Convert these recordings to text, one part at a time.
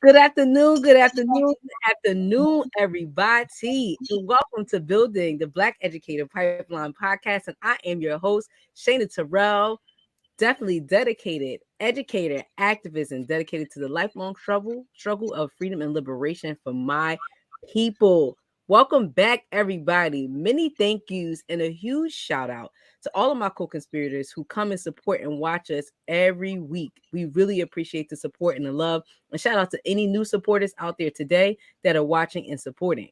good afternoon, everybody. And welcome to Building the Black Educator Pipeline Podcast. And I am your host, Shana Terrell, definitely dedicated educator, activist, and dedicated to the lifelong struggle of freedom and liberation for my people. Welcome back, everybody. Many thank yous and a huge shout out to all of my co-conspirators who come and support and watch us every week. We really appreciate the support and the love. And shout out to any new supporters out there today that are watching and supporting.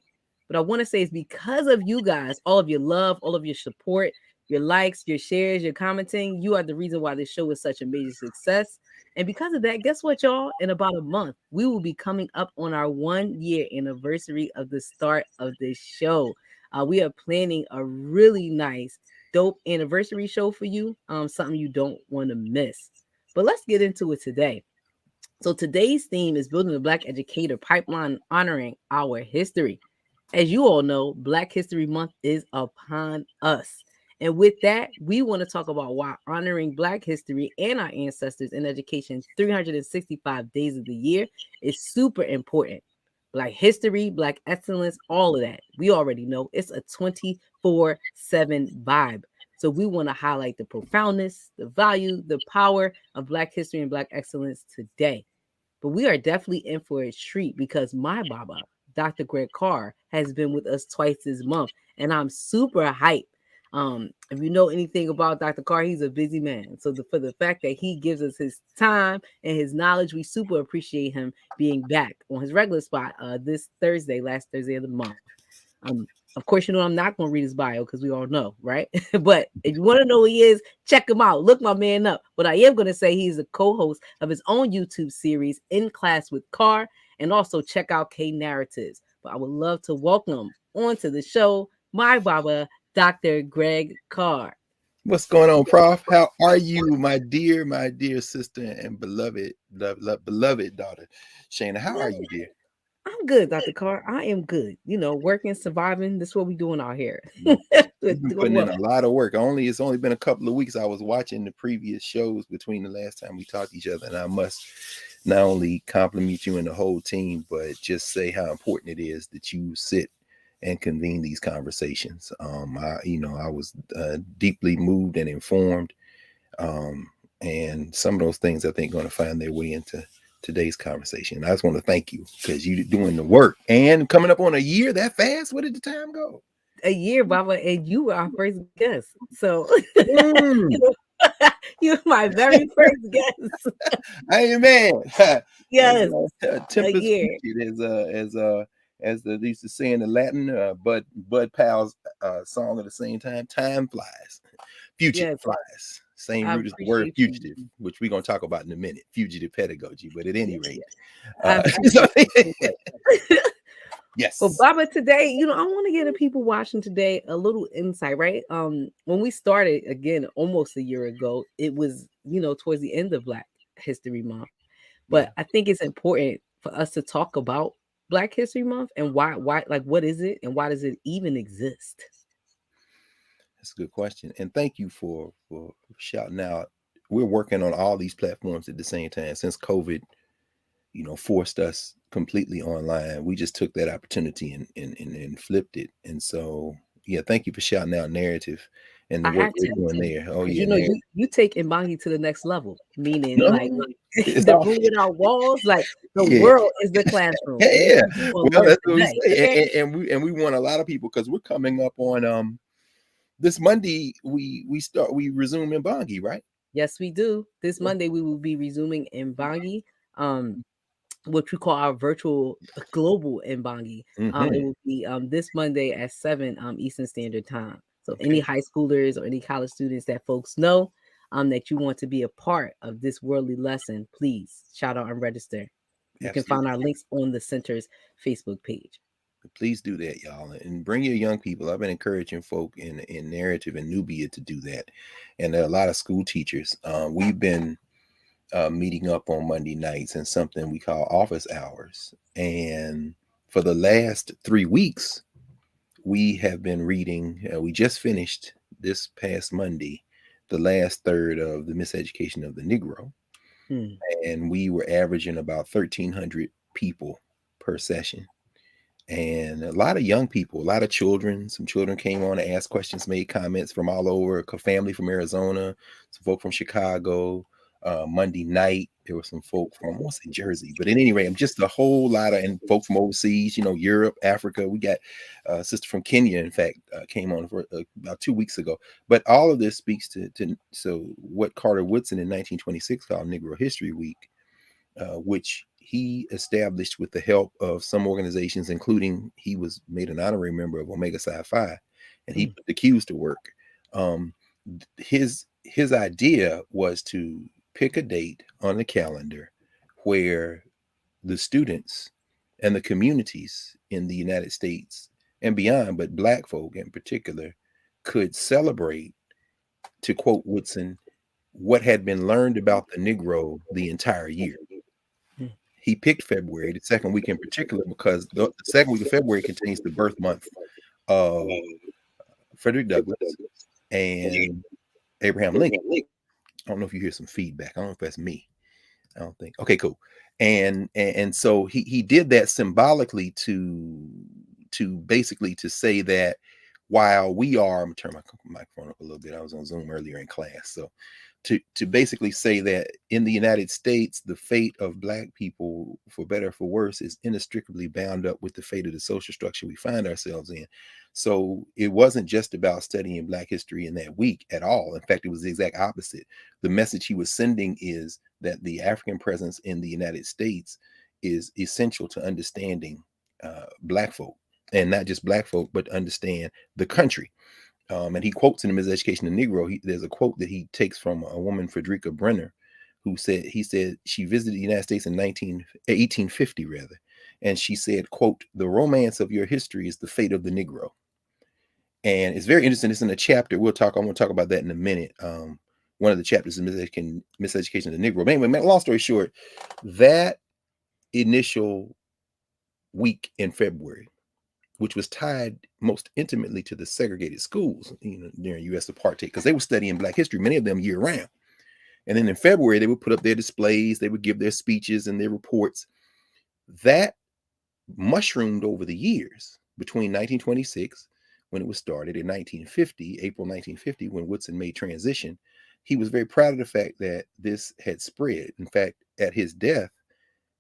But I want to say it's because of you guys, all of your love, all of your support, your likes, your shares, your commenting. You are the reason why this show is such a major success. And because of that, guess what, y'all? In about a month, we will be coming up on our 1 year anniversary of the start of this show. We are planning a really nice, dope anniversary show for you. Something you don't want to miss. But let's get into it today. So today's theme is building the Black Educator Pipeline, honoring our history. As you all know, Black History Month is upon us. And with that, we want to talk about why honoring Black history and our ancestors in education 365 days of the year is super important. Black history, Black excellence, all of that. We already know it's a 24/7 vibe. So we want to highlight the profoundness, the value, the power of Black history and Black excellence today. But we are definitely in for a treat because my Baba, Dr. Greg Carr, has been with us twice this month, and I'm super hyped. If you know anything about Dr. Carr, he's a busy man. So for the fact that he gives us his time and his knowledge, we super appreciate him being back on his regular spot this Thursday, last Thursday of the month. Of course, you know I'm not going to read his bio because we all know, right? But if you want to know who he is, check him out. Look my man up. But I am going to say he's a co-host of his own YouTube series, In Class with Carr, and also check out K Narratives. But I would love to welcome onto the show my Baba, Dr. Greg Carr. What's going on, Prof? How are you, my dear sister and beloved daughter, Shana? How are you, dear? I'm good, Dr. Carr. I am good. You know, working, surviving. That's what we're doing out here. You've been putting in a lot of work. It's only been a couple of weeks. I was watching the previous shows between the last time we talked to each other, and I must not only compliment you and the whole team, but just say how important it is that you sit and convene these conversations. I was deeply moved and informed, and some of those things I think going to find their way into today's conversation. I just want to thank you because you're doing the work and coming up on a year that fast. Where did the time go? A year, Baba, and you were our first guest. So you're my very first guest. Amen. Yes, Tempest a year. As they used to say in the Latin, Bud Powell's song at the same time. Time flies, fugitive flies. Same root as the word fugitive, which we're going to talk about in a minute. Fugitive pedagogy, but at any rate, yes. Well, Baba, today, I want to give the people watching today a little insight, right? When we started again almost a year ago, it was towards the end of Black History Month, but I think it's important for us to talk about Black History Month and why, like, what is it and why does it even exist? That's a good question, and thank you for shouting out. We're working on all these platforms at the same time since COVID, forced us completely online. We just took that opportunity and flipped it. And so, yeah, thank you for shouting out Narrative and the work we're doing there. Oh yeah, you take Mbangi to the next level, meaning like the room without walls, like the world is the classroom. Yeah, well, that's what we say. And we want a lot of people because we're coming up on this Monday. We resume Mbangi, right? Yes, we do. This Monday we will be resuming Mbangi, which we call our virtual global Mbangi. It will be this Monday at 7 Eastern Standard Time. So any high schoolers or any college students that folks know that you want to be a part of this worldly lesson, please shout out and register. You can find our links on the center's Facebook page. Please do that, y'all, and bring your young people. I've been encouraging folk in Narrative and Nubia to do that, and there are a lot of school teachers. We've been meeting up on Monday nights in something we call office hours, and for the last 3 weeks, we have been reading. We just finished this past Monday the last third of the Miseducation of the Negro, and we were averaging about 1,300 people per session. And a lot of young people, a lot of children. Some children came on to ask questions, made comments from all over. A family from Arizona, some folk from Chicago. Monday night, there were some folk from, I won't say Jersey, but at any rate, just a whole lot of, and folk from overseas, Europe, Africa. We got a sister from Kenya, in fact, came on for about 2 weeks ago. But all of this speaks to so what Carter Woodson in 1926 called Negro History Week, which he established with the help of some organizations, including he was made an honorary member of Omega Psi Phi, and he put the Qs to work. His idea was to pick a date on the calendar where the students and the communities in the United States and beyond, but Black folk in particular, could celebrate, to quote Woodson, what had been learned about the Negro the entire year. He picked February, the second week in particular, because the second week of February contains the birth month of Frederick Douglass and Abraham Lincoln. I don't know if you hear some feedback. I don't know if that's me. I don't think. Okay, cool. And so he did that symbolically to basically to say that while we are, I'm gonna turn my microphone up a little bit. I was on Zoom earlier in class, so to basically say that in the United States, the fate of Black people, for better or for worse, is inextricably bound up with the fate of the social structure we find ourselves in. So it wasn't just about studying Black history in that week at all. In fact, it was the exact opposite. The message he was sending is that the African presence in the United States is essential to understanding Black folk, and not just Black folk, but to understand the country. And he quotes in his Education Negro, there's a quote that he takes from a woman, Frederica Brenner, who said she visited the United States in 1850 rather. And she said, quote, "The romance of your history is the fate of the Negro." And it's very interesting. It's in a chapter. I'm going to talk about that in a minute. One of the chapters is Miseducation of the Negro. But anyway, long story short, that initial week in February, which was tied most intimately to the segregated schools, during U.S. apartheid, because they were studying Black history, many of them year round. And then in February, they would put up their displays, they would give their speeches and their reports. That mushroomed over the years between 1926, when it was started, in 1950, April 1950, when Woodson made transition. He was very proud of the fact that this had spread. In fact, at his death,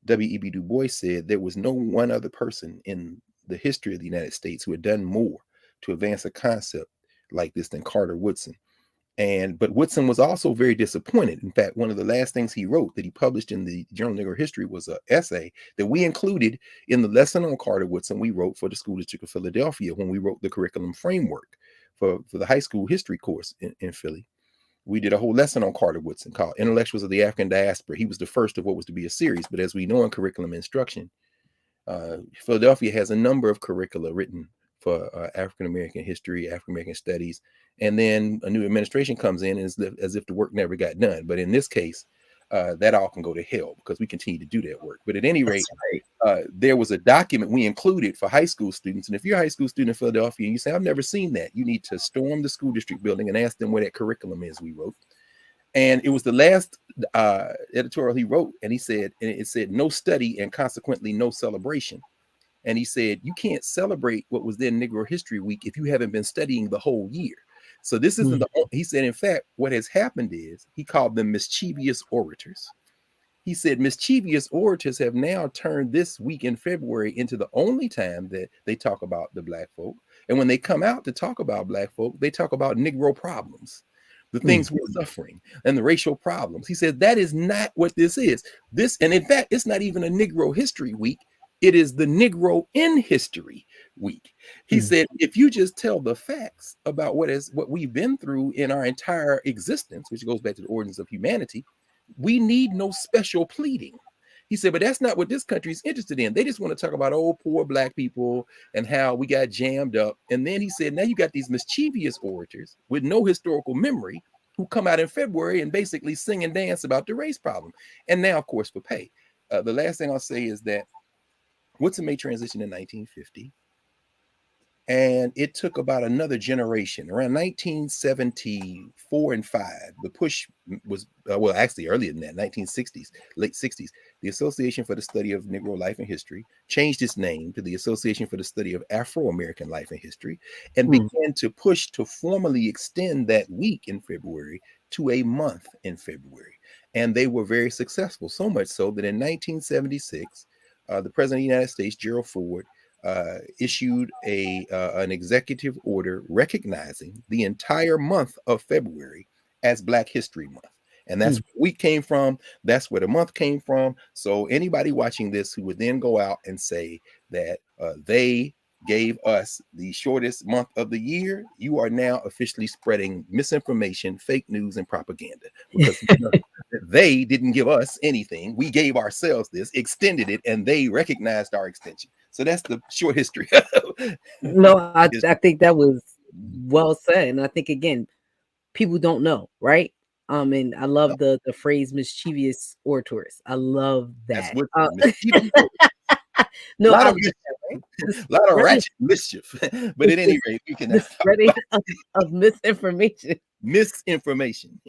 W.E.B. Du Bois said there was no one other person in the history of the United States who had done more to advance a concept like this than Carter Woodson. But Woodson was also very disappointed. In fact, one of the last things he wrote that he published in the Journal of Negro History was an essay that we included in the lesson on Carter Woodson we wrote for the School District of Philadelphia when we wrote the curriculum framework for the high school history course in Philly. We did a whole lesson on Carter Woodson called Intellectuals of the African Diaspora. He was the first of what was to be a series, but as we know in curriculum instruction, Philadelphia has a number of curricula written for African-American history, African-American studies, and then a new administration comes in as if the work never got done. But in this case, that all can go to hell because we continue to do that work. But at any rate, there was a document we included for high school students. And if you're a high school student in Philadelphia and you say, "I've never seen that," you need to storm the school district building and ask them where that curriculum is we wrote. And it was the last editorial he wrote. And he said, and it said, "No study and consequently no celebration." And he said, you can't celebrate what was then Negro History Week if you haven't been studying the whole year. So this isn't he said, in fact, what has happened is he called them mischievous orators. He said mischievous orators have now turned this week in February into the only time that they talk about the Black folk. And when they come out to talk about Black folk, they talk about Negro problems, the things we're suffering, and the racial problems. He said that is not what this is. And in fact, it's not even a Negro History Week. It is the Negro in History Week. He said, if you just tell the facts about what we've been through in our entire existence, which goes back to the origins of humanity, we need no special pleading. He said, but that's not what this country is interested in. They just want to talk about old poor Black people and how we got jammed up. And then he said, now you got these mischievous orators with no historical memory who come out in February and basically sing and dance about the race problem. And now, of course, for pay. The last thing I'll say is that Woodson made transition in 1950. And it took about another generation, around 1974 and 5. The push was, well, actually earlier than that, 1960s, late 60s. The Association for the Study of Negro Life and History changed its name to the Association for the Study of Afro-American Life and History, and began to push to formally extend that week in February to a month in February. And they were very successful, so much so that in 1976, the President of the United States, Gerald Ford, issued an executive order recognizing the entire month of February as Black History Month. And that's where the week came from. That's where the month came from. So anybody watching this who would then go out and say that they gave us the shortest month of the year, you are now officially spreading misinformation, fake news, and propaganda, because they didn't give us anything. We gave ourselves this, extended it, and they recognized our extension. So that's the short history. No, I think that was well said. And I think, again, people don't know, right? And I love the phrase mischievous orators. I love That's that. what mischievous. No, a lot I of love that, right? a lot of ratchet mischief. But at any rate, we can the spreading of misinformation. Misinformation.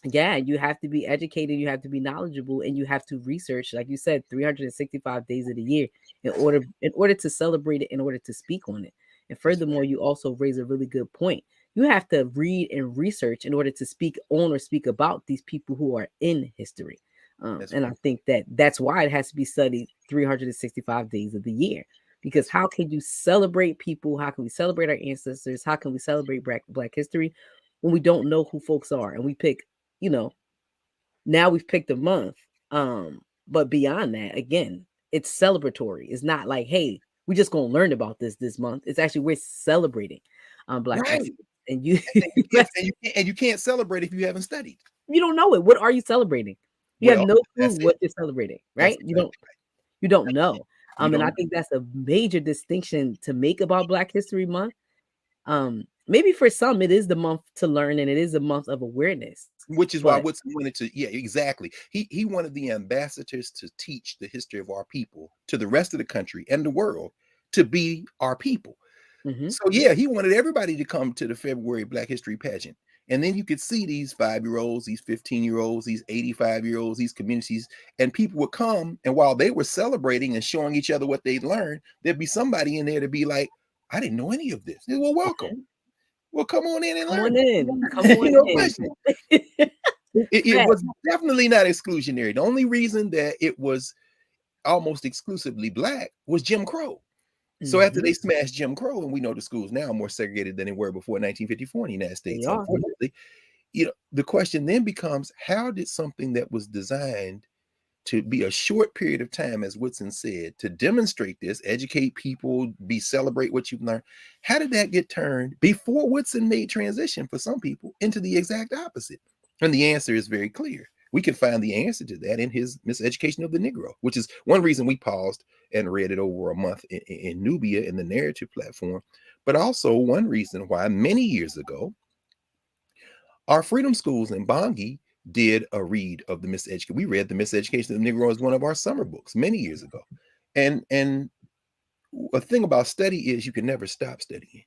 Yeah, you have to be educated, you have to be knowledgeable, and you have to research, like you said, 365 days of the year in order to celebrate it, in order to speak on it. And furthermore, you also raise a really good point. You have to read and research in order to speak on or speak about these people who are in history. And I think that's why it has to be studied 365 days of the year. Because how can you celebrate people? How can we celebrate our ancestors? How can we celebrate Black history when we don't know who folks are? And we pick, you know, now we've picked a month. But beyond that, again, it's celebratory. It's not like, hey, we're just gonna learn about this month. It's actually we're celebrating Black right. excellence. And you and you can't celebrate if you haven't studied. You don't know it. What are you celebrating? You have Well, no clue that's what it. you're celebrating, That's right? You exactly don't you don't know. You And I don't. think that's a major distinction to make about Black History Month. Maybe for some it is the month to learn and it is a month of awareness. Which is why But Woodson wanted to, yeah, exactly. He wanted the ambassadors to teach the history of our people to the rest of the country and the world, to be our people. So yeah, he wanted everybody to come to the February Black History pageant. And then you could see these 5-year-olds, these 15-year-olds, these 85-year-olds, these communities, and people would come. And while they were celebrating and showing each other what they'd learned, there'd be somebody in there to be like, I didn't know any of this. Well, welcome. Well, come on in and come learn. on in. Come on No in. question. It was definitely not exclusionary. The only reason that it was almost exclusively Black was Jim Crow. So after they smashed Jim Crow, and we know the schools now are more segregated than they were before 1954 in the United States, unfortunately, the question then becomes, how did something that was designed to be a short period of time, as Woodson said, to demonstrate this, educate people, celebrate what you've learned, how did that get turned before Woodson made transition for some people into the exact opposite? And the answer is very clear. We can find the answer to that in his Miseducation of the Negro, which is one reason we paused and read it over a month in Nubia in the narrative platform, but also one reason why many years ago, our freedom schools in Bongi did a read of the Miseducation. We read the Miseducation of the Negro as one of our summer books many years ago. And a thing about study is you can never stop studying.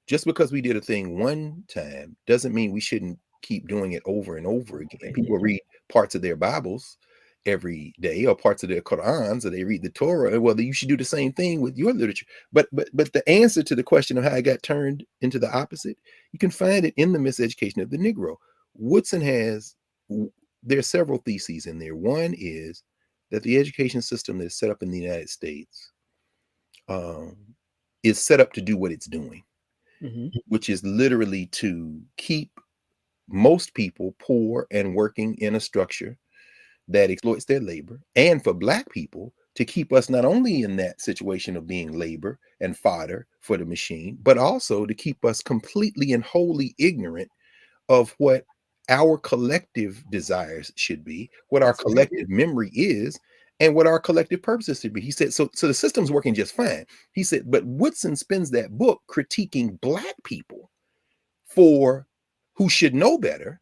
Just because we did a thing one time doesn't mean we shouldn't keep doing it over and over again. People read parts of their Bibles every day, or parts of their Qurans, or they read the Torah. Well, you should do the same thing with your literature. But the answer to the question of how it got turned into the opposite, you can find it in the Miseducation of the Negro. Woodson there are several theses in there. One is that the education system that's set up in the United States is set up to do what it's doing, which is literally to keep most people poor and working in a structure that exploits their labor, and for Black people to keep us not only in that situation of being labor and fodder for the machine, but also to keep us completely and wholly ignorant of what our collective desires should be, what our collective memory is, and what our collective purposes should be. He said, so the system's working just fine. He said, but Woodson spends that book critiquing Black people who should know better,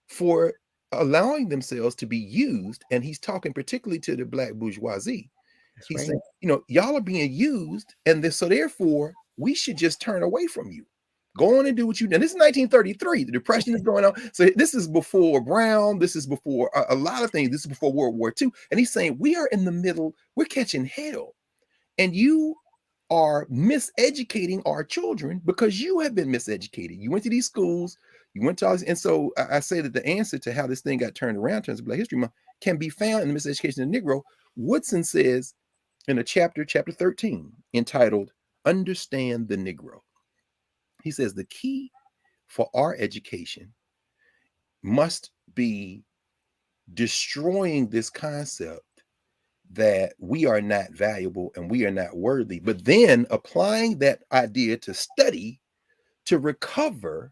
for allowing themselves to be used. And he's talking particularly to the Black bourgeoisie. He said, y'all are being used, and so therefore we should just turn away from you. Go on and do what you do. And this is 1933. The Depression is going on. So this is before Brown. This is before a lot of things. This is before World War II. And he's saying, we are in the middle. We're catching hell. And you are miseducating our children because you have been miseducated. You went to these schools. You went to all this. And so I say that the answer to how this thing got turned around in terms of Black History Month can be found in the Miseducation of the Negro. Woodson says in a chapter 13, entitled Understand the Negro. He says the key for our education must be destroying this concept that we are not valuable and we are not worthy, but then applying that idea to study to recover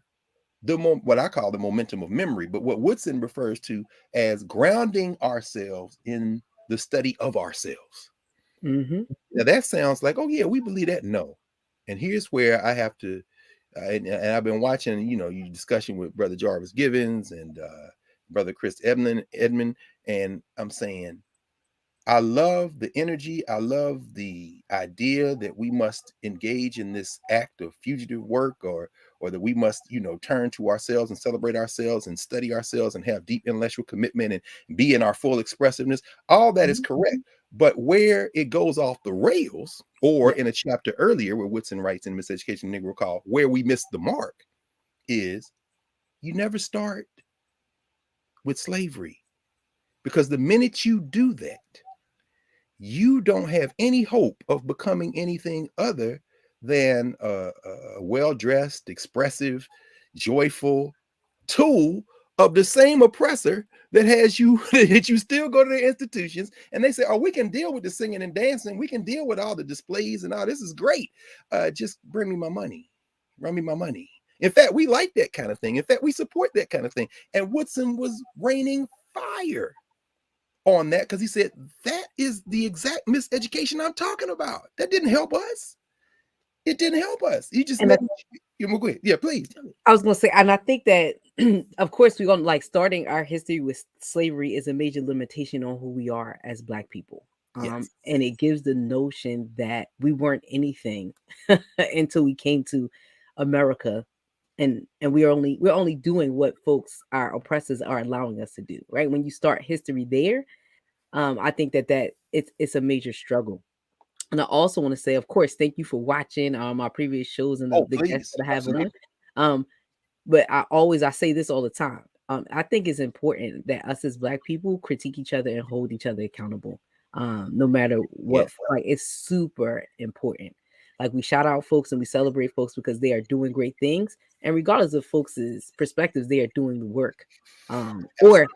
what I call the momentum of memory, but what Woodson refers to as grounding ourselves in the study of ourselves. Mm-hmm. Now that sounds like, oh yeah, we believe that. No. And here's where I have to, and I've been watching, your discussion with Brother Jarvis Givens and Brother Chris Edmond, and I'm saying, I love the energy. I love the idea that we must engage in this act of fugitive work, or that we must, turn to ourselves and celebrate ourselves and study ourselves and have deep intellectual commitment and be in our full expressiveness. All that is correct. But where it goes off the rails, or in a chapter earlier where Woodson writes in Miseducation Negro called Where We Missed the Mark, is you never start with slavery. Because the minute you do that, you don't have any hope of becoming anything other than a well-dressed, expressive, joyful tool of the same oppressor that has you, that you still go to the institutions and they say, oh, we can deal with the singing and dancing. We can deal with all the displays and all this is great. Just bring me my money. Run me my money. In fact, we like that kind of thing. In fact, we support that kind of thing. And Woodson was raining fire on that because he said that is the exact miseducation I'm talking about. That didn't help us. It didn't help us. You just let you go ahead. Yeah, please. I was gonna say, and I think that of course we're gonna like starting our history with slavery is a major limitation on who we are as Black people. Yes. And it gives the notion that we weren't anything until we came to America, and we're only doing what folks, our oppressors, are allowing us to do. Right? When you start history there, I think that it's a major struggle. And I also want to say, of course, thank you for watching my previous shows and the guests that I have on. But I say this all the time. I think it's important that us as Black people critique each other and hold each other accountable. No matter what, like it's super important. Like we shout out folks and we celebrate folks because they are doing great things, and regardless of folks' perspectives, they are doing the work. Or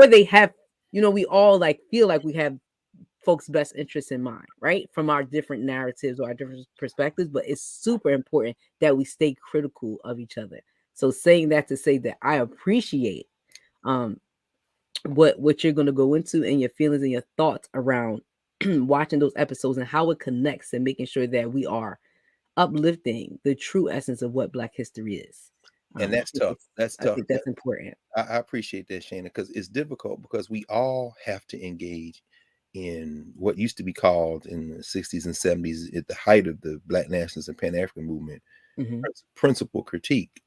they have, we all like feel like we have folks' best interests in mind, right? From our different narratives or our different perspectives, but it's super important that we stay critical of each other. So saying that to say that I appreciate what you're going to go into and your feelings and your thoughts around watching those episodes and how it connects and making sure that we are uplifting the true essence of what Black history is. And that's tough. That's tough. I think that's important. I appreciate that, Shana, because it's difficult because we all have to engage in what used to be called in the 60s and 70s at the height of the Black nationalist and Pan-African movement, principle critique.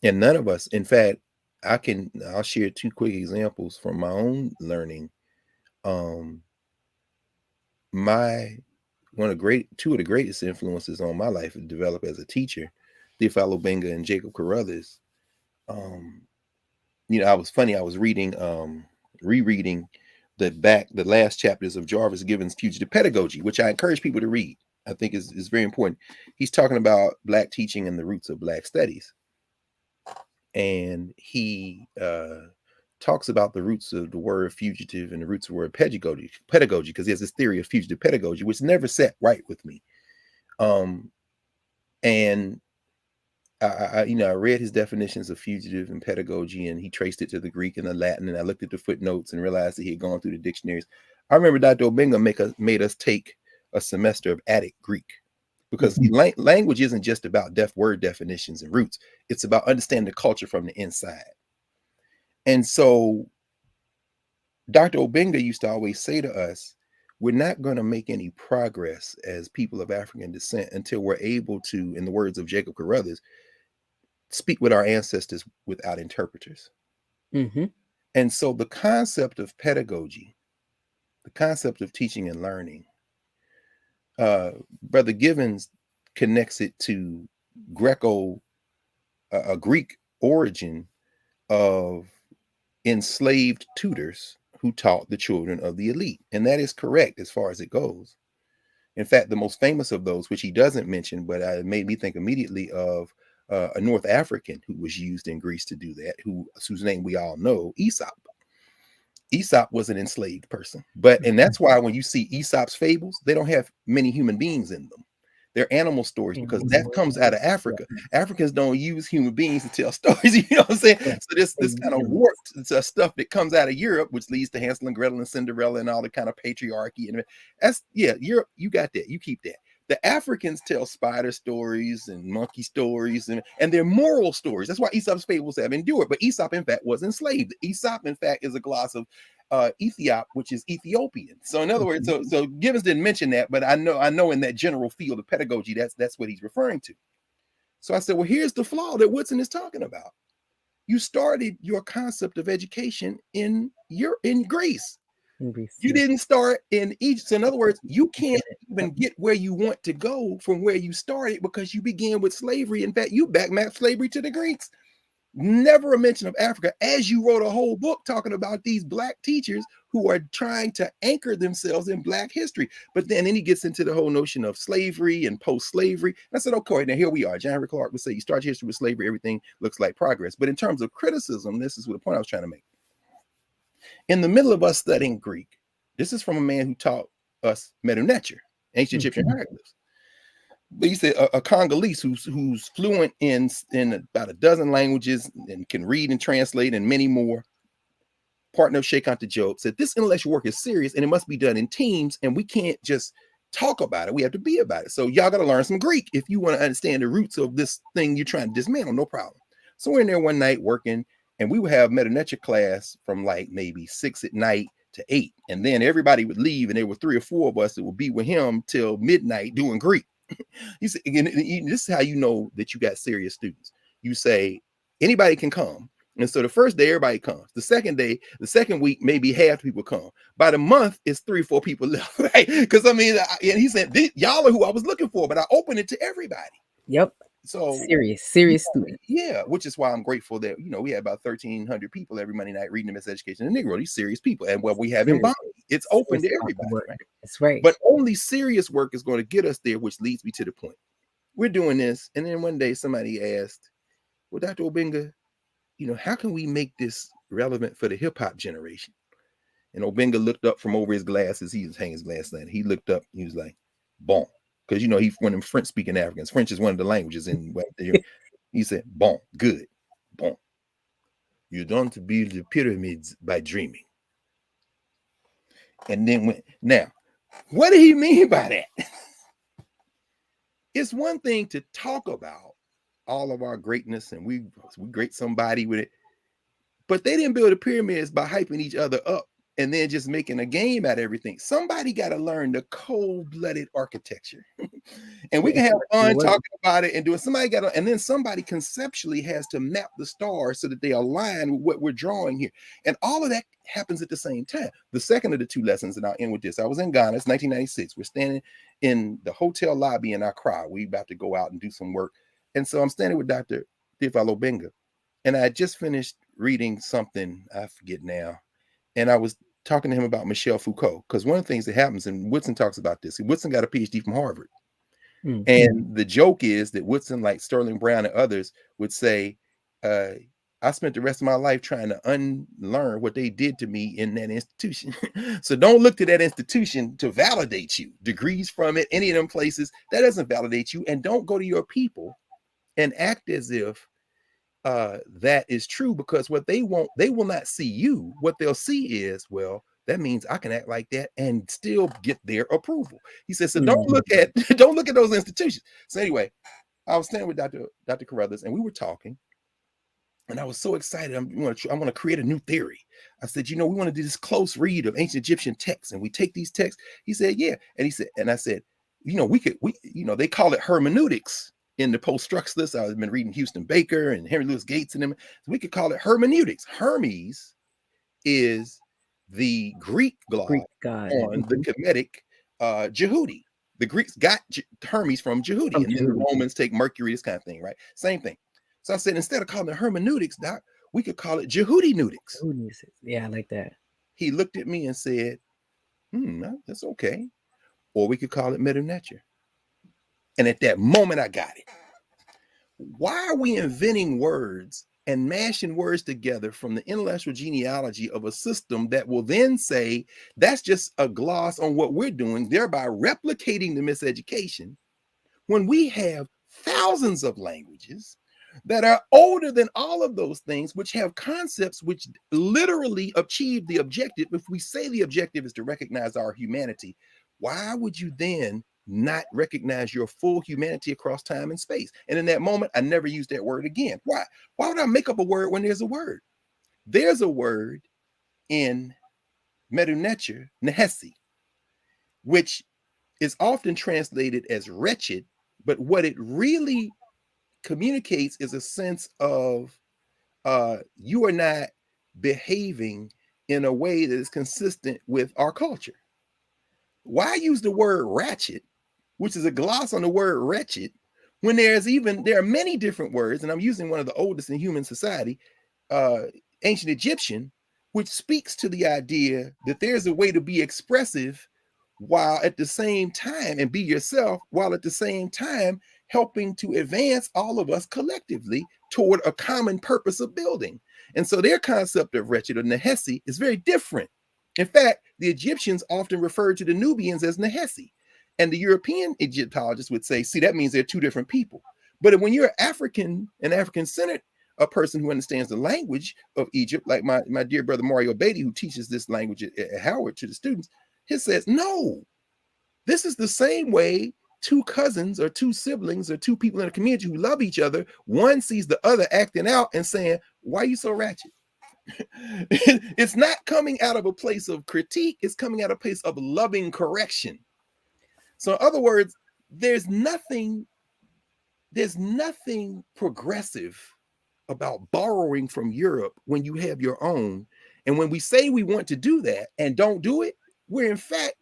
And none of us, in fact, I'll share two quick examples from my own learning. Two of the greatest influences on my life to develop as a teacher, Theophilo Benga and Jacob Carruthers. I was rereading the last chapters of Jarvis Given's Fugitive Pedagogy, which I encourage people to read. I think is very important. He's talking about Black teaching and the roots of Black studies. And he talks about the roots of the word fugitive and the roots of the word pedagogy, because he has this theory of fugitive pedagogy, which never sat right with me. And I read his definitions of fugitive and pedagogy, and he traced it to the Greek and the Latin, and I looked at the footnotes and realized that he had gone through the dictionaries. I remember Dr. Obenga made us take a semester of Attic Greek, because language isn't just about word definitions and roots. It's about understanding the culture from the inside. And so Dr. Obenga used to always say to us, we're not going to make any progress as people of African descent until we're able to, in the words of Jacob Carruthers, speak with our ancestors without interpreters. Mm-hmm. And so the concept of pedagogy, the concept of teaching and learning, Brother Givens connects it to a Greek origin of enslaved tutors who taught the children of the elite. And that is correct as far as it goes. In fact, the most famous of those, which he doesn't mention, but it made me think immediately of a North African who was used in Greece to do that, whose name we all know, Aesop. Aesop was an enslaved person, and that's why when you see Aesop's fables, they don't have many human beings in them. They're animal stories because that comes out of Africa. Africans don't use human beings to tell stories. You know what I'm saying? So this kind of warped stuff that comes out of Europe, which leads to Hansel and Gretel and Cinderella and all the kind of patriarchy. And Europe. You got that. You keep that. The Africans tell spider stories and monkey stories, and they're moral stories. That's why Aesop's fables have endured. But Aesop, in fact, was enslaved. Aesop, in fact, is a gloss of Ethiop, which is Ethiopian. So in other words, so Gibbons didn't mention that, but I know in that general field of pedagogy, that's what he's referring to. So I said, well, here's the flaw that Woodson is talking about. You started your concept of education in Greece. You didn't start in Egypt. So in other words, you can't even get where you want to go from where you started because you began with slavery. In fact, you backmapped slavery to the Greeks. Never a mention of Africa, as you wrote a whole book talking about these Black teachers who are trying to anchor themselves in Black history. But then he gets into the whole notion of slavery and post-slavery. I said, okay, now here we are. John Henrik Clarke would say, you start your history with slavery, everything looks like progress. But in terms of criticism, this is what the point I was trying to make. In the middle of us studying Greek, this is from a man who taught us Medu-Neter, ancient Egyptian hieroglyphs. But he said a Congolese who's fluent in about a dozen languages and can read and translate and many more. Partner of Sheikh Anta Job said this intellectual work is serious and it must be done in teams, and we can't just talk about it. We have to be about it. So y'all got to learn some Greek if you want to understand the roots of this thing you're trying to dismantle. No problem. So we're in there one night working, and we would have Medu-Neter class from like maybe 6 at night to 8, and then everybody would leave, and there were 3 or 4 of us that would be with him till midnight doing Greek. He said, again, this is how you know that you got serious students. You say anybody can come, and so the first day everybody comes. The second week maybe half the people come. By the month it's 3 or 4 people left, right? Because and he said y'all are who I was looking for, but I opened it to everybody. Yep. So serious student. Yeah, which is why I'm grateful that we had about 1,300 people every Monday night reading the Emissary Education Negro. These serious people, and what we have in Bonnie, it's open to everybody. Right? That's right. But only serious work is going to get us there, which leads me to the point. We're doing this, and then one day somebody asked, "Well, Dr. Obenga, how can we make this relevant for the hip hop generation?" And Obenga looked up from over his glasses. He was hanging his glasses down. He looked up. He was like, "Bon." Because he's one of them French-speaking Africans. French is one of the languages in what he said, "Bon, good, bon. You don't build the pyramids by dreaming." And then now, what did he mean by that? It's one thing to talk about all of our greatness, and we great somebody with it, but they didn't build the pyramids by hyping each other up and then just making a game out of everything. Somebody got to learn the cold-blooded architecture. And we can have fun talking about it and doing. And then somebody conceptually has to map the stars so that they align with what we're drawing here. And all of that happens at the same time. The second of the 2 lessons, and I'll end with this. I was in Ghana, it's 1996. We're standing in the hotel lobby in Accra. We about to go out and do some work. And so I'm standing with Dr. Theophile Obenga. And I had just finished reading something, I forget now. And I was talking to him about Michel Foucault, because one of the things that happens, and Woodson talks about this, Woodson got a PhD from Harvard. Mm-hmm. And the joke is that Woodson, like Sterling Brown and others, would say, I spent the rest of my life trying to unlearn what they did to me in that institution. So don't look to that institution to validate you. Degrees from it, any of them places, that doesn't validate you. And don't go to your people and act as if that is true, because what they will not see you. What they'll see is, well, that means I can act like that and still get their approval. He says, so don't look at those institutions. So anyway, I was standing with Dr. Carruthers, and we were talking, And I was so excited. I want to create a new theory. I said, we want to do this close read of ancient Egyptian texts, and we take these texts. He said, yeah. And I said, they call it hermeneutics in the post-structuralists. I've been reading Houston Baker and Henry Louis Gates and them. So we could call it hermeneutics. Hermes is the Greek god on the Kemetic Jehudi. The Greeks got Hermes from Jehudi, and then the Romans take Mercury, this kind of thing, right? Same thing. So I said, instead of calling it hermeneutics, Doc, we could call it Jehudi-neutics. Yeah, I like that. He looked at me and said, that's okay. Or we could call it meta-nature. And at that moment, I got it. Why are we inventing words and mashing words together from the intellectual genealogy of a system that will then say that's just a gloss on what we're doing, thereby replicating the miseducation, when we have thousands of languages that are older than all of those things, which have concepts which literally achieve the objective? If we say the objective is to recognize our humanity, why would you then not recognize your full humanity across time and space? And in that moment, I never used that word again. Why? Why would I make up a word when there's a word? There's a word in meta-nature, nehesi, which is often translated as wretched, but what it really communicates is a sense of you are not behaving in a way that is consistent with our culture. Why use the word ratchet, which is a gloss on the word wretched, when there are many different words, and I'm using one of the oldest in human society, ancient Egyptian, which speaks to the idea that there's a way to be expressive while at the same time, and be yourself, while at the same time helping to advance all of us collectively toward a common purpose of building. And so their concept of wretched or nehesi is very different. In fact, the Egyptians often referred to the Nubians as nehesi. And the European Egyptologists would say, see, that means they're two different people. But when you're an African-centered, a person who understands the language of Egypt, like my dear brother Mario Beatty, who teaches this language at Howard to the students, he says, no, this is the same way two cousins or two siblings or two people in a community who love each other, one sees the other acting out and saying, why are you so ratchet? It's not coming out of a place of critique. It's coming out of a place of loving correction. So in other words, there's nothing progressive about borrowing from Europe when you have your own. And when we say we want to do that and don't do it, we're in fact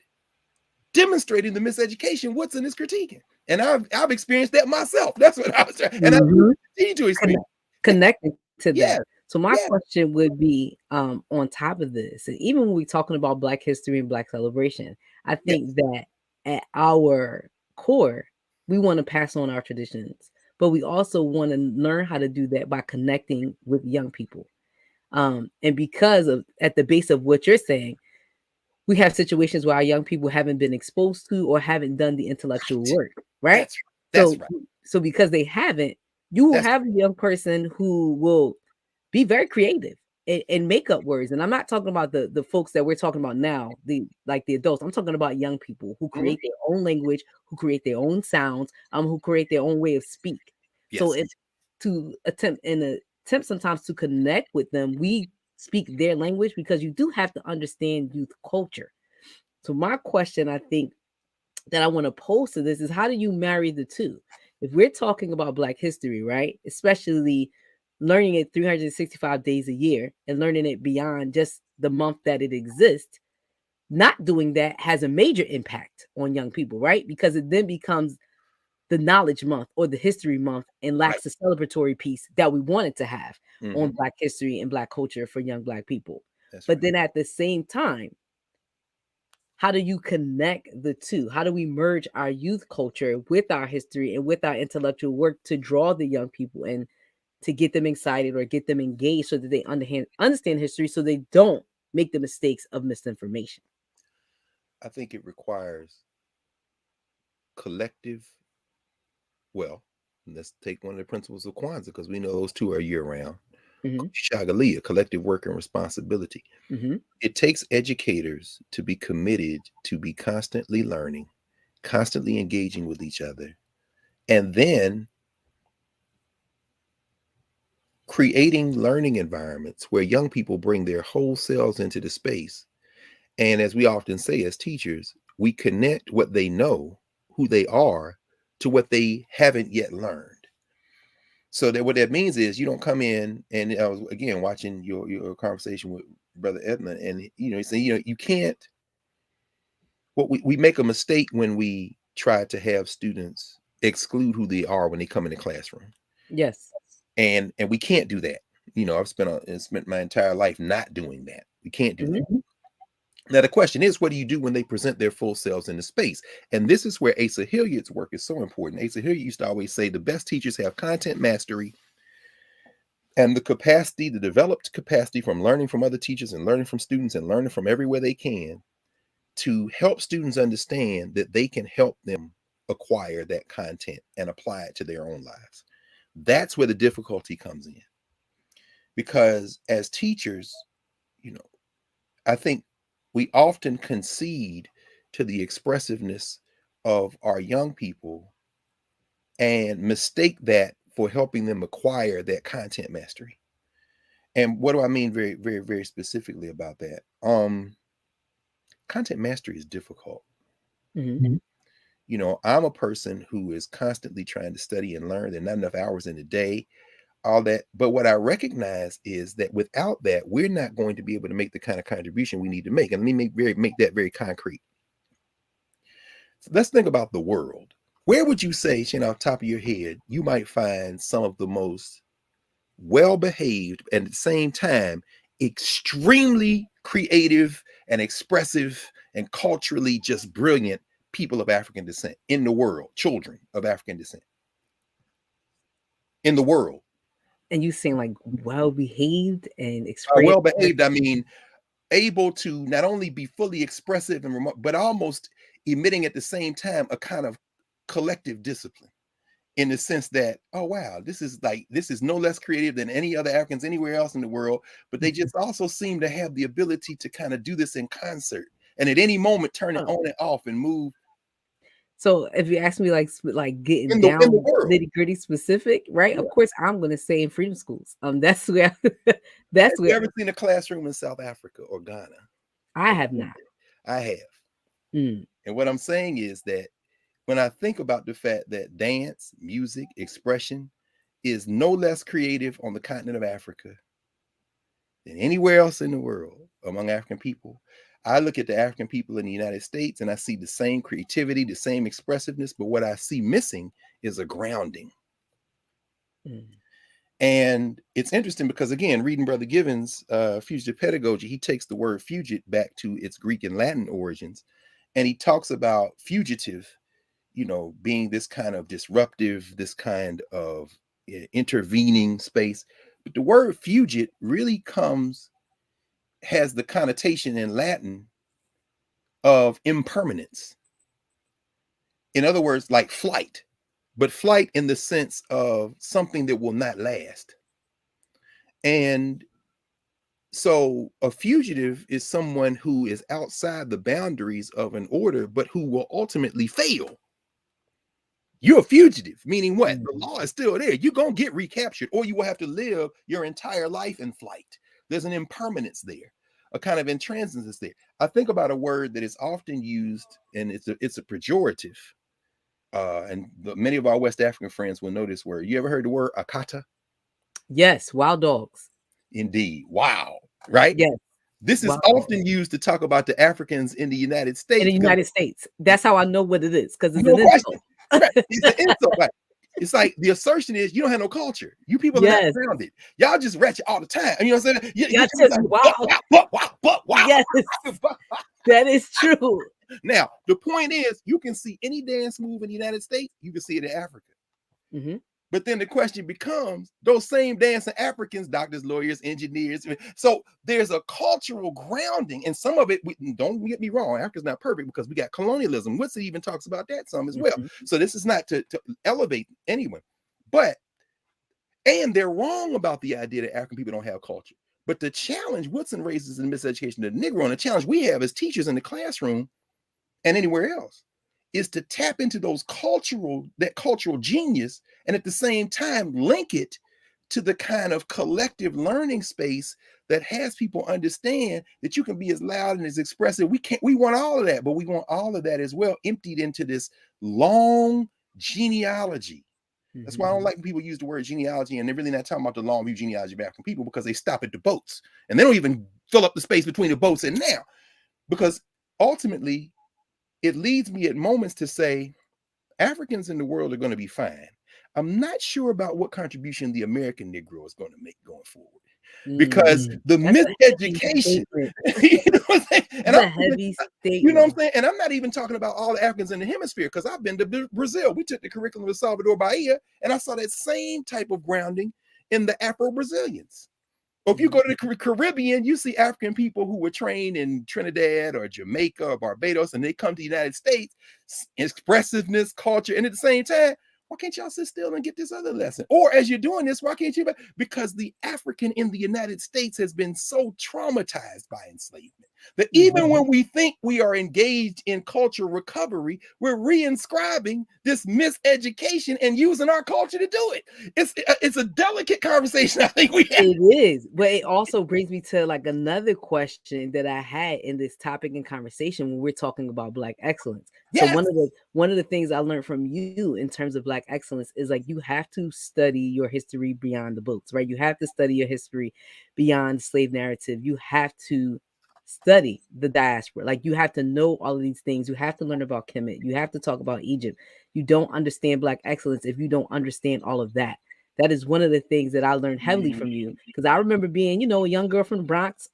demonstrating the miseducation. What's in this critiquing? And I've experienced that myself. That's what I was trying, and I continue to experience. Connected to that. So my question would be, on top of this, and even when we're talking about Black history and Black celebration, I think that at our core, we want to pass on our traditions, but we also want to learn how to do that by connecting with young people. And because of at the base of what you're saying, we have situations where our young people haven't been exposed to or haven't done the intellectual work, right? That's right. So because they haven't, you will have a young person who will be very creative and make up words. And I'm not talking about the folks that we're talking about now, the adults. I'm talking about young people who create their own language, who create their own sounds, who create their own way of speak. So it's to attempt sometimes to connect with them, we speak their language, because you do have to understand youth culture. So my question, I think, that I want to pose to this is, how do you marry the two? If we're talking about Black history, right, especially learning it 365 days a year and learning it beyond just the month that it exists, not doing that has a major impact on young people, right? Because it then becomes the knowledge month or the history month and lacks the celebratory piece that we wanted to have on Black history and Black culture for young Black people. Then at the same time, how do you connect the two? How do we merge our youth culture with our history and with our intellectual work to draw the young people and to get them excited or get them engaged so that they understand history, so they don't make the mistakes of misinformation? I think it requires collective, let's take one of the principles of Kwanzaa, because we know those two are year-round. Shagalia, collective work and responsibility. It takes educators to be committed to be constantly learning, constantly engaging with each other, and then creating learning environments where young people bring their whole selves into the space. And as we often say as teachers, we connect what they know, who they are, to what they haven't yet learned. So that what that means is you don't come in, and I was again watching your conversation with Brother Edmund, and he's saying, you can't, what we make a mistake when we try to have students exclude who they are when they come in the classroom. Yes. And we can't do that. I've spent my entire life not doing that. We can't do that. Now the question is, what do you do when they present their full selves in the space? And this is where Asa Hilliard's work is so important. Asa Hilliard used to always say the best teachers have content mastery and the developed capacity from learning from other teachers and learning from students and learning from everywhere they can to help students understand that they can help them acquire that content and apply it to their own lives. That's where the difficulty comes in. Because as teachers, I think we often concede to the expressiveness of our young people and mistake that for helping them acquire that content mastery. And what do I mean very, very, very specifically about that? Content mastery is difficult. I'm a person who is constantly trying to study and learn. There are not enough hours in a day, all that. But what I recognize is that without that, we're not going to be able to make the kind of contribution we need to make. And let me make that very concrete. So let's think about the world. Where would you say, Shane, off the top of your head, you might find some of the most well-behaved and at the same time extremely creative and expressive and culturally just brilliant people of African descent in the world, children of African descent in the world? And you seem like well-behaved and expressive. Well-behaved, I mean, able to not only be fully expressive and remote, but almost emitting at the same time a kind of collective discipline, in the sense that, oh wow, this is no less creative than any other Africans anywhere else in the world, but they just also seem to have the ability to kind of do this in concert and at any moment turn it on and off and move. So if you ask me like getting in down the world, nitty-gritty specific, right? Yeah. Of course, I'm going to say in freedom schools. That's where that's have where. you ever seen a classroom in South Africa or Ghana? I have not. I have. And what I'm saying is that when I think about the fact that dance, music, expression is no less creative on the continent of Africa than anywhere else in the world among African people, I look at the African people in the United States and I see the same creativity, the same expressiveness, but what I see missing is a grounding. And it's interesting because, again, reading Brother Given's Fugitive Pedagogy, he takes the word fugit back to its Greek and Latin origins, and he talks about fugitive, being this kind of disruptive, this kind of intervening space. But the word fugit really has the connotation in Latin of impermanence. In other words, like flight, but flight in the sense of something that will not last. And so a fugitive is someone who is outside the boundaries of an order, but who will ultimately fail. You're a fugitive, meaning what? The law is still there. You're going to get recaptured, or you will have to live your entire life in flight. There's an impermanence there, a kind of intransigence there. I think about a word that is often used, and it's a pejorative. And many of our West African friends will know this word. You ever heard the word akata? Yes, wild dogs. Indeed. Wow. Right? Yes. This is often used to talk about the Africans in the United States. In the United States. That's how I know what it is, because it's no an insult. Right. It's an insult. Right. It's like the assertion is you don't have no culture. You people are not grounded. Y'all just ratchet all the time. You know what I'm saying? Y'all just wow. Yes, that is true. Now, the point is, you can see any dance move in the United States, you can see it in Africa. But then the question becomes, those same dancing Africans, doctors, lawyers, engineers. So there's a cultural grounding, and some of it, don't get me wrong, Africa's not perfect because we got colonialism. Woodson even talks about that some as well. So this is not to elevate anyone. And they're wrong about the idea that African people don't have culture. But the challenge Woodson raises in Miseducation of the Negro, and the challenge we have as teachers in the classroom and anywhere else, is to tap into that cultural genius, and at the same time link it to the kind of collective learning space that has people understand that you can be as loud and as expressive. We want all of that, but we want all of that as well emptied into this long genealogy. That's why I don't like when people use the word genealogy, and they're really not talking about the long view genealogy of African people, because they stop at the boats and they don't even fill up the space between the boats and now. Because ultimately, it leads me at moments to say Africans in the world are going to be fine. I'm not sure about what contribution the American Negro is going to make going forward, because the miseducation, you know what I'm saying? And a heavy statement. You know what I'm saying? And I'm not even talking about all the Africans in the hemisphere, because I've been to Brazil. We took the curriculum of Salvador Bahia, and I saw that same type of grounding in the Afro-Brazilians. Or if you go to the Caribbean, you see African people who were trained in Trinidad or Jamaica or Barbados, and they come to the United States, expressiveness, culture, and at the same time, why can't y'all sit still and get this other lesson? Or as you're doing this, why can't you? Because the African in the United States has been so traumatized by enslavement that even when we think we are engaged in cultural recovery, we're reinscribing this miseducation and using our culture to do it. It's a delicate conversation, I think we have. It is, but it also brings me to like another question that I had in this topic and conversation when we're talking about Black excellence. Yes. So one of the things I learned from you in terms of Black excellence is like you have to study your history beyond the books, right? You have to study your history beyond the slave narrative. You have to study the diaspora. Like you have to know all of these things. You have to learn about Kemet. You have to talk about Egypt. You don't understand Black excellence if you don't understand all of that. That is one of the things that I learned heavily from you, because I remember being, a young girl from the Bronx,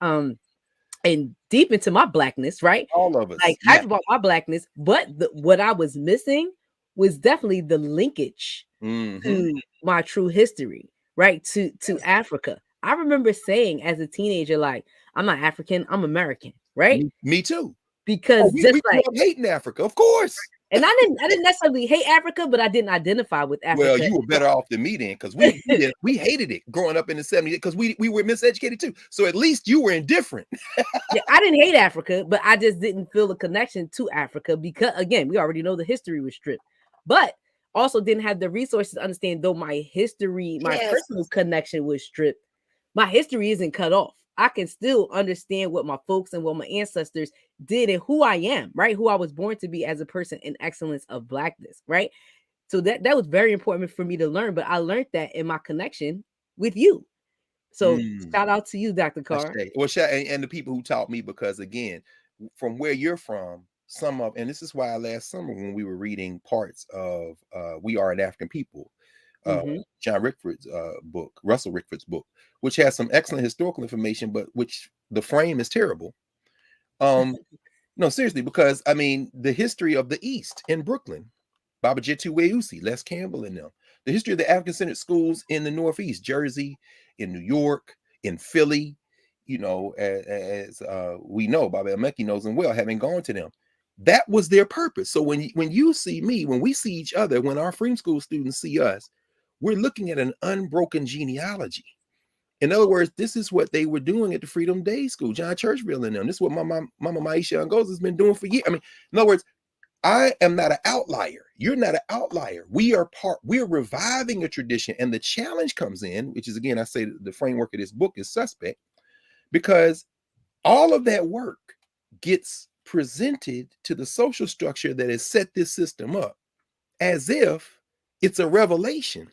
and deep into my Blackness, right? All of us, like hype about my Blackness, but what I was missing was definitely the linkage to my true history, right? To Africa. I remember saying as a teenager, like, I'm not African, I'm American, right? Me too. Because we grew up hating Africa, of course. And I didn't necessarily hate Africa, but I didn't identify with Africa. Well, you were better off than me then, because we hated it growing up in the 70s, because we were miseducated too. So at least you were indifferent. Yeah, I didn't hate Africa, but I just didn't feel a connection to Africa because, again, we already know the history was stripped, but also didn't have the resources to understand, though my history, my personal connection was stripped, my history isn't cut off. I can still understand what my folks and what my ancestors did and who I am, right? Who I was born to be as a person in excellence of Blackness, right? So that was very important for me to learn, but I learned that in my connection with you. So shout out to you, Dr. Carr. Well, and the people who taught me, because again, from where you're from, and this is why last summer when we were reading parts of We Are an African People, John Rickford's book, Russell Rickford's book, which has some excellent historical information, but which the frame is terrible. No, seriously, because I mean, the history of the East in Brooklyn, Baba Jitu Weusi, Les Campbell and them, the history of the African-centered schools in the Northeast, Jersey, in New York, in Philly, as we know, Baba Emeki knows them well, having gone to them. That was their purpose. So when you see me, when we see each other, when our Freedom School students see us, we're looking at an unbroken genealogy. In other words, this is what they were doing at the Freedom Day School, John Churchville and them. This is what Mama Maisha Ngozi has been doing for years. I mean, in other words, I am not an outlier. You're not an outlier. We're reviving a tradition. And the challenge comes in, which is, again, I say the framework of this book is suspect, because all of that work gets presented to the social structure that has set this system up as if it's a revelation.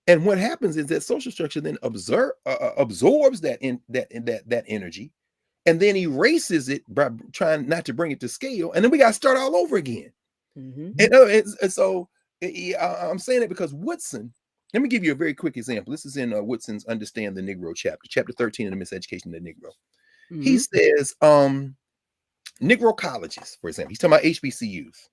And what happens is that social structure then absorbs that energy, and then erases it by trying not to bring it to scale. And then we got to start all over again. And so I'm saying it because Woodson, let me give you a very quick example. This is in Woodson's Understand the Negro chapter 13 of the Miseducation of the Negro. He says, Negro colleges, for example, he's talking about HBCUs,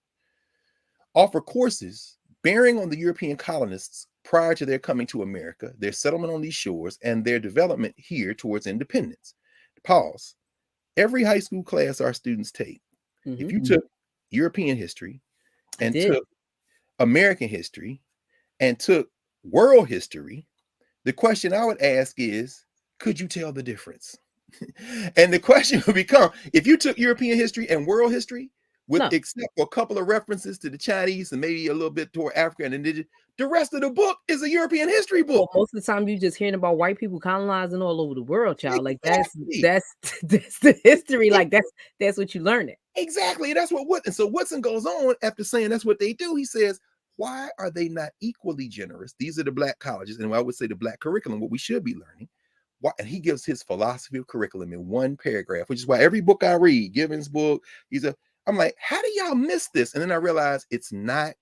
offer courses bearing on the European colonists prior to their coming to America, their settlement on these shores, and their development here towards independence. Pause. Every high school class our students take, if you took European history and took American history and took world history, the question I would ask is, could you tell the difference? And the question would become, if you took European history and world history, with No. except for a couple of references to the Chinese and maybe a little bit toward Africa and indigenous. The rest of the book is a European history book. Well, most of the time you just hearing about white people colonizing all over the world, child. Like Exactly. that's that's the history. Like that's what you learn it. Exactly. That's what Woodson. So Woodson goes on after saying that's what they do. He says, why are they not equally generous? These are the black colleges, and I would say the black curriculum, what we should be learning. Why? And he gives his philosophy of curriculum in one paragraph, which is why every book I read, Gibbon's book, I'm like, how do y'all miss this? And then I realize it's not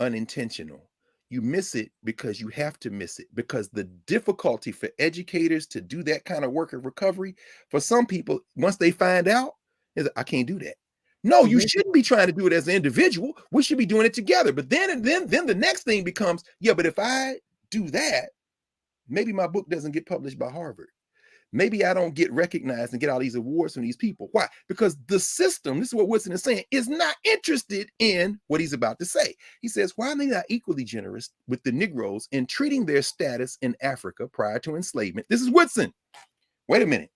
unintentional. You miss it because you have to miss it, because the difficulty for educators to do that kind of work of recovery, for some people, once they find out, is I can't do that. No, you shouldn't be trying to do it as an individual. We should be doing it together. But then the next thing becomes, yeah, but if I do that, maybe my book doesn't get published by Harvard. Maybe I don't get recognized and get all these awards from these people. Why? Because the system, this is what Woodson is saying, is not interested in what he's about to say. He says, why are they not equally generous with the Negroes in treating their status in Africa prior to enslavement? This is Woodson. Wait a minute.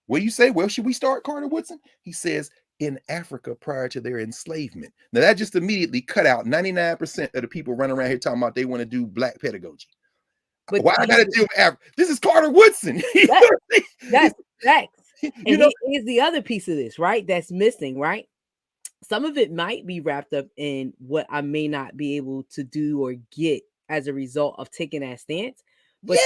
What do you say? Where should we start, Carter Woodson? He says, in Africa prior to their enslavement. Now, that just immediately cut out 99% of the people running around here talking about they want to do black pedagogy. But why I got to deal with Africa? This is Carter Woodson. That's facts. And here's the other piece of this, right? That's missing, right? Some of it might be wrapped up in what I may not be able to do or get as a result of taking that stance. But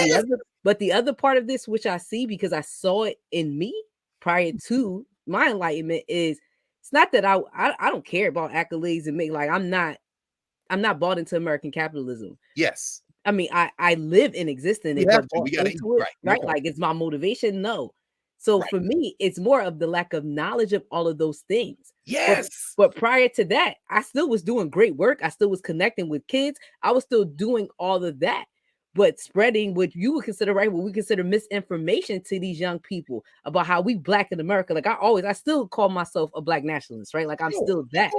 the other part of this, which I see because I saw it in me prior to my enlightenment, is it's not that I don't care about accolades and make like I'm not bought into American capitalism. Yes. I mean, I live in existence, but bought into it, right? Like it's my motivation. No. So for me, it's more of the lack of knowledge of all of those things. Yes. But prior to that, I still was doing great work. I still was connecting with kids. I was still doing all of that. But spreading what you would consider, right, what we consider misinformation to these young people about how we black in America. Like I still call myself a black nationalist, right? Like I'm still that.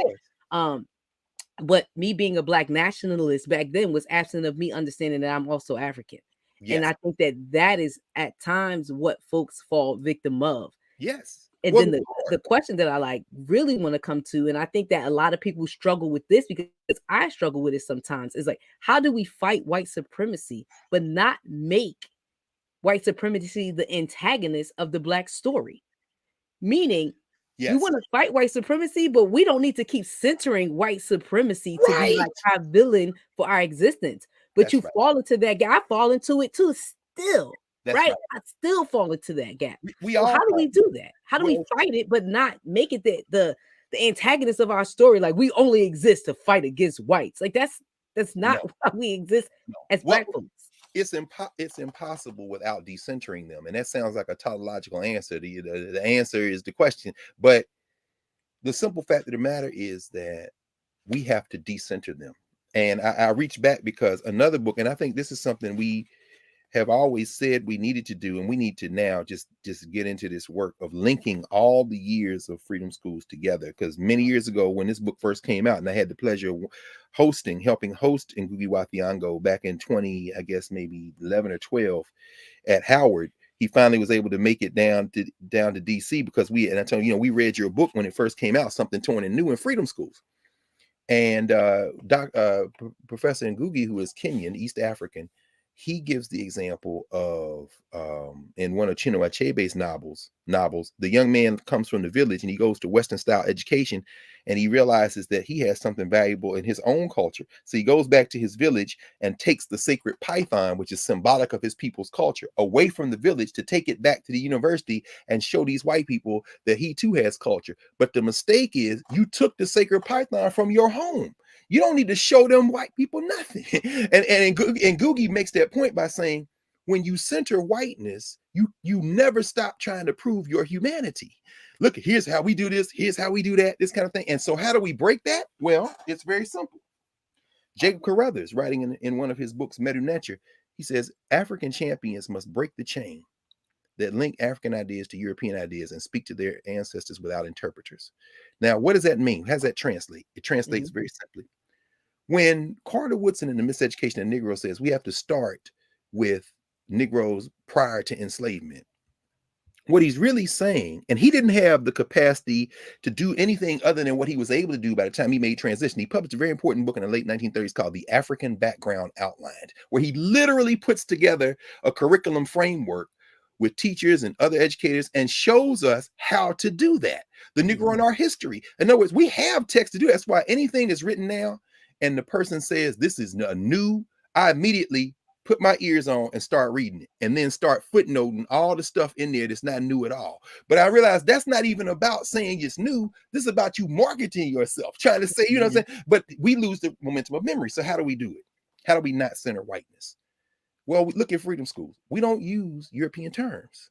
But me being a black nationalist back then was absent of me understanding that I'm also African. Yes. And I think that is at times what folks fall victim of. Yes. And then the question that I like really want to come to, and I think that a lot of people struggle with this because I struggle with it sometimes, is like, how do we fight white supremacy, but not make white supremacy the antagonist of the black story? Meaning, we want to fight white supremacy, but we don't need to keep centering white supremacy to be like our villain for our existence. But you fall into that gap. I fall into it too still. Right? I still fall into that gap. How do we do that? How do we fight it, but not make it the antagonist of our story? Like we only exist to fight against whites. Like that's not why we exist as black folks. It's impossible without decentering them. And that sounds like a tautological answer. The answer is the question. But the simple fact of the matter is that we have to decenter them. And I reach back because another book, and I think this is something we have always said we needed to do, and we need to now just get into this work of linking all the years of Freedom Schools together. Because many years ago, when this book first came out, and I had the pleasure of helping host Ngugi wa Thiong'o back in 20, I guess maybe 11 or 12 at Howard, he finally was able to make it down to DC because I told you, we read your book when it first came out, Something Torn and New in Freedom Schools. And Professor Ngugi, who is Kenyan, East African, he gives the example of in one of Chinua Achebe's novels, the young man comes from the village and he goes to Western style education and he realizes that he has something valuable in his own culture. So he goes back to his village and takes the sacred python, which is symbolic of his people's culture, away from the village to take it back to the university and show these white people that he too has culture. But the mistake is you took the sacred python from your home. You don't need to show them white people nothing. And Ngugi makes that point by saying, when you center whiteness, you never stop trying to prove your humanity. Look, here's how we do this. Here's how we do that, this kind of thing. And so how do we break that? Well, it's very simple. Jacob Carruthers, writing in one of his books, Medu Nature, he says, African champions must break the chain that link African ideas to European ideas and speak to their ancestors without interpreters. Now, what does that mean? How does that translate? It translates very simply. When Carter Woodson in The Miseducation of Negro says we have to start with Negroes prior to enslavement, what he's really saying, and he didn't have the capacity to do anything other than what he was able to do by the time he made transition. He published a very important book in the late 1930s called The African Background Outlined, where he literally puts together a curriculum framework with teachers and other educators and shows us how to do that. The Negro in our history. In other words, we have text to do. That's why anything that's written now and the person says this is a new, I immediately put my ears on and start reading it, and then start footnoting all the stuff in there that's not new at all. But I realized that's not even about saying it's new. This is about you marketing yourself, trying to say, you know what I'm saying? But we lose the momentum of memory. So how do we do it? How do we not center whiteness? Well, we look at freedom schools. We don't use European terms.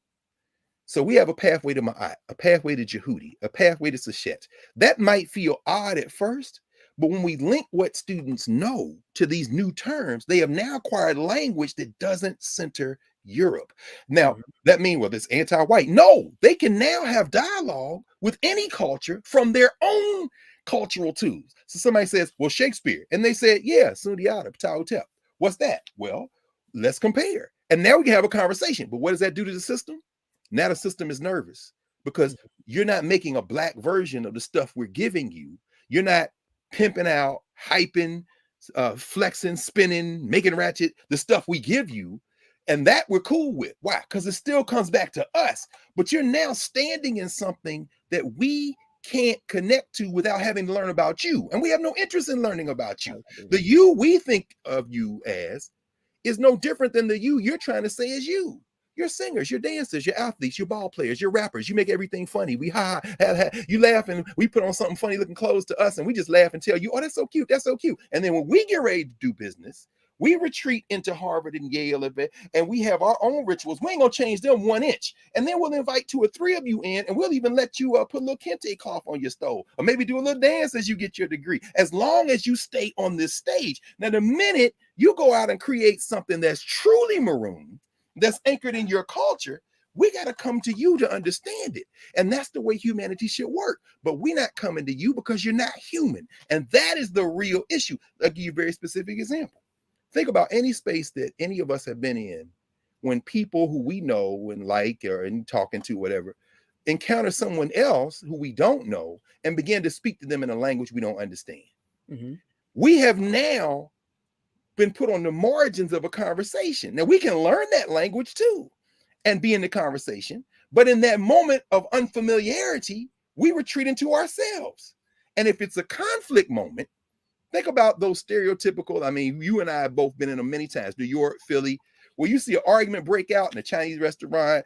So we have a pathway to Ma'at, a pathway to Jehudi, a pathway to Sachet. That might feel odd at first, but when we link what students know to these new terms, they have now acquired language that doesn't center Europe. Now, that means, well, it's anti-white. No, they can now have dialogue with any culture from their own cultural tools. So somebody says, well, Shakespeare. And they said, yeah, Sundiata, Ptahhotep. What's that? Well, let's compare. And now we can have a conversation. But what does that do to the system? Now the system is nervous because you're not making a black version of the stuff we're giving you. You're not pimping out, hyping, flexing, spinning, making ratchet, the stuff we give you. And that we're cool with. Why? Because it still comes back to us. But you're now standing in something that we can't connect to without having to learn about you. And we have no interest in learning about you. The you we think of you as is no different than the you you're trying to say is you. You're singers, you're dancers, you're athletes, you're ball players, you're rappers. You make everything funny. We you laugh and we put on something funny looking clothes to us and we just laugh and tell you, oh, that's so cute, that's so cute. And then when we get ready to do business, we retreat into Harvard and Yale and we have our own rituals. We ain't gonna change them 1 inch. And then we'll invite 2 or 3 of you in and we'll even let you put a little kente cloth on your stove or maybe do a little dance as you get your degree, as long as you stay on this stage. Now, the minute you go out and create something that's truly maroon, that's anchored in your culture, we got to come to you to understand it. And that's the way humanity should work. But we're not coming to you because you're not human. And that is the real issue. I'll give you a very specific example. Think about any space that any of us have been in when people who we know and like or in talking to, whatever, encounter someone else who we don't know and begin to speak to them in a language we don't understand. We have now been put on the margins of a conversation. Now we can learn that language too and be in the conversation, but in that moment of unfamiliarity, we retreat into ourselves. And if it's a conflict moment, think about those stereotypical, I mean, you and I have both been in them many times, New York, Philly, where you see an argument break out in a Chinese restaurant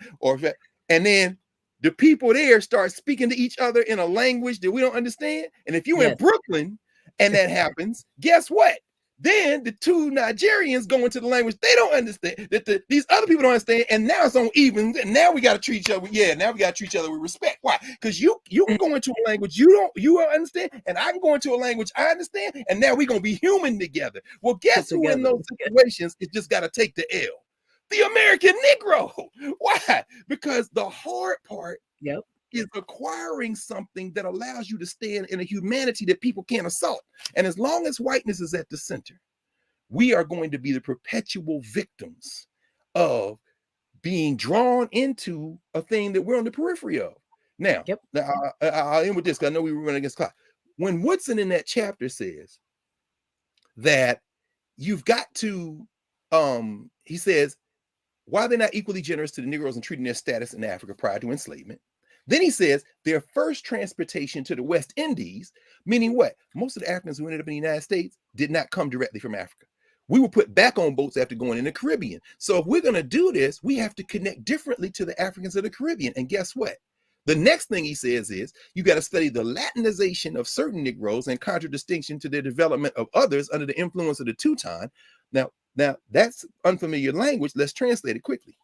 and then the people there start speaking to each other in a language that we don't understand. And if you're in Brooklyn and that happens, guess what? Then the 2 Nigerians go into the language they don't understand, that these other people don't understand, and now it's on even. And now we got to treat each other. Now we got to treat each other with respect. Why? Because you can go into a language you don't understand, and I can go into a language I understand, and now we're gonna be human together. Well, guess who in those situations is just got to take the L? The American Negro. Why? Because the hard part is acquiring something that allows you to stand in a humanity that people can't assault. And as long as whiteness is at the center, we are going to be the perpetual victims of being drawn into a thing that we're on the periphery of. Now, I'll end with this because I know we were running against clock. When Woodson in that chapter says that you've got to, he says, why they're not equally generous to the Negroes and treating their status in Africa prior to enslavement. Then he says their first transportation to the West Indies, meaning what? Most of the Africans who ended up in the United States did not come directly from Africa. We were put back on boats after going in the Caribbean. So if we're going to do this, we have to connect differently to the Africans of the Caribbean. And guess what? The next thing he says is you got to study the Latinization of certain Negroes and contradistinction to their development of others under the influence of the Teuton. Now that's unfamiliar language. Let's translate it quickly.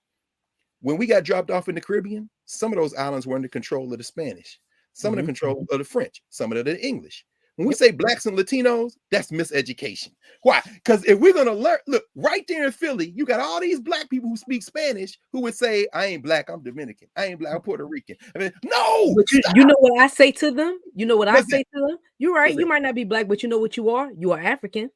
When we got dropped off in the Caribbean, some of those islands were under control of the Spanish, some of the control of the French, some of the English. When we say blacks and Latinos, that's miseducation. Why? Because if we're going to learn, look, right there in Philly, you got all these black people who speak Spanish who would say, I ain't black, I'm Dominican. I ain't black, I'm Puerto Rican. I mean, no. But you know what I say to them? You know what I say to them? You're right. You might not be black, but you know what you are? You are African.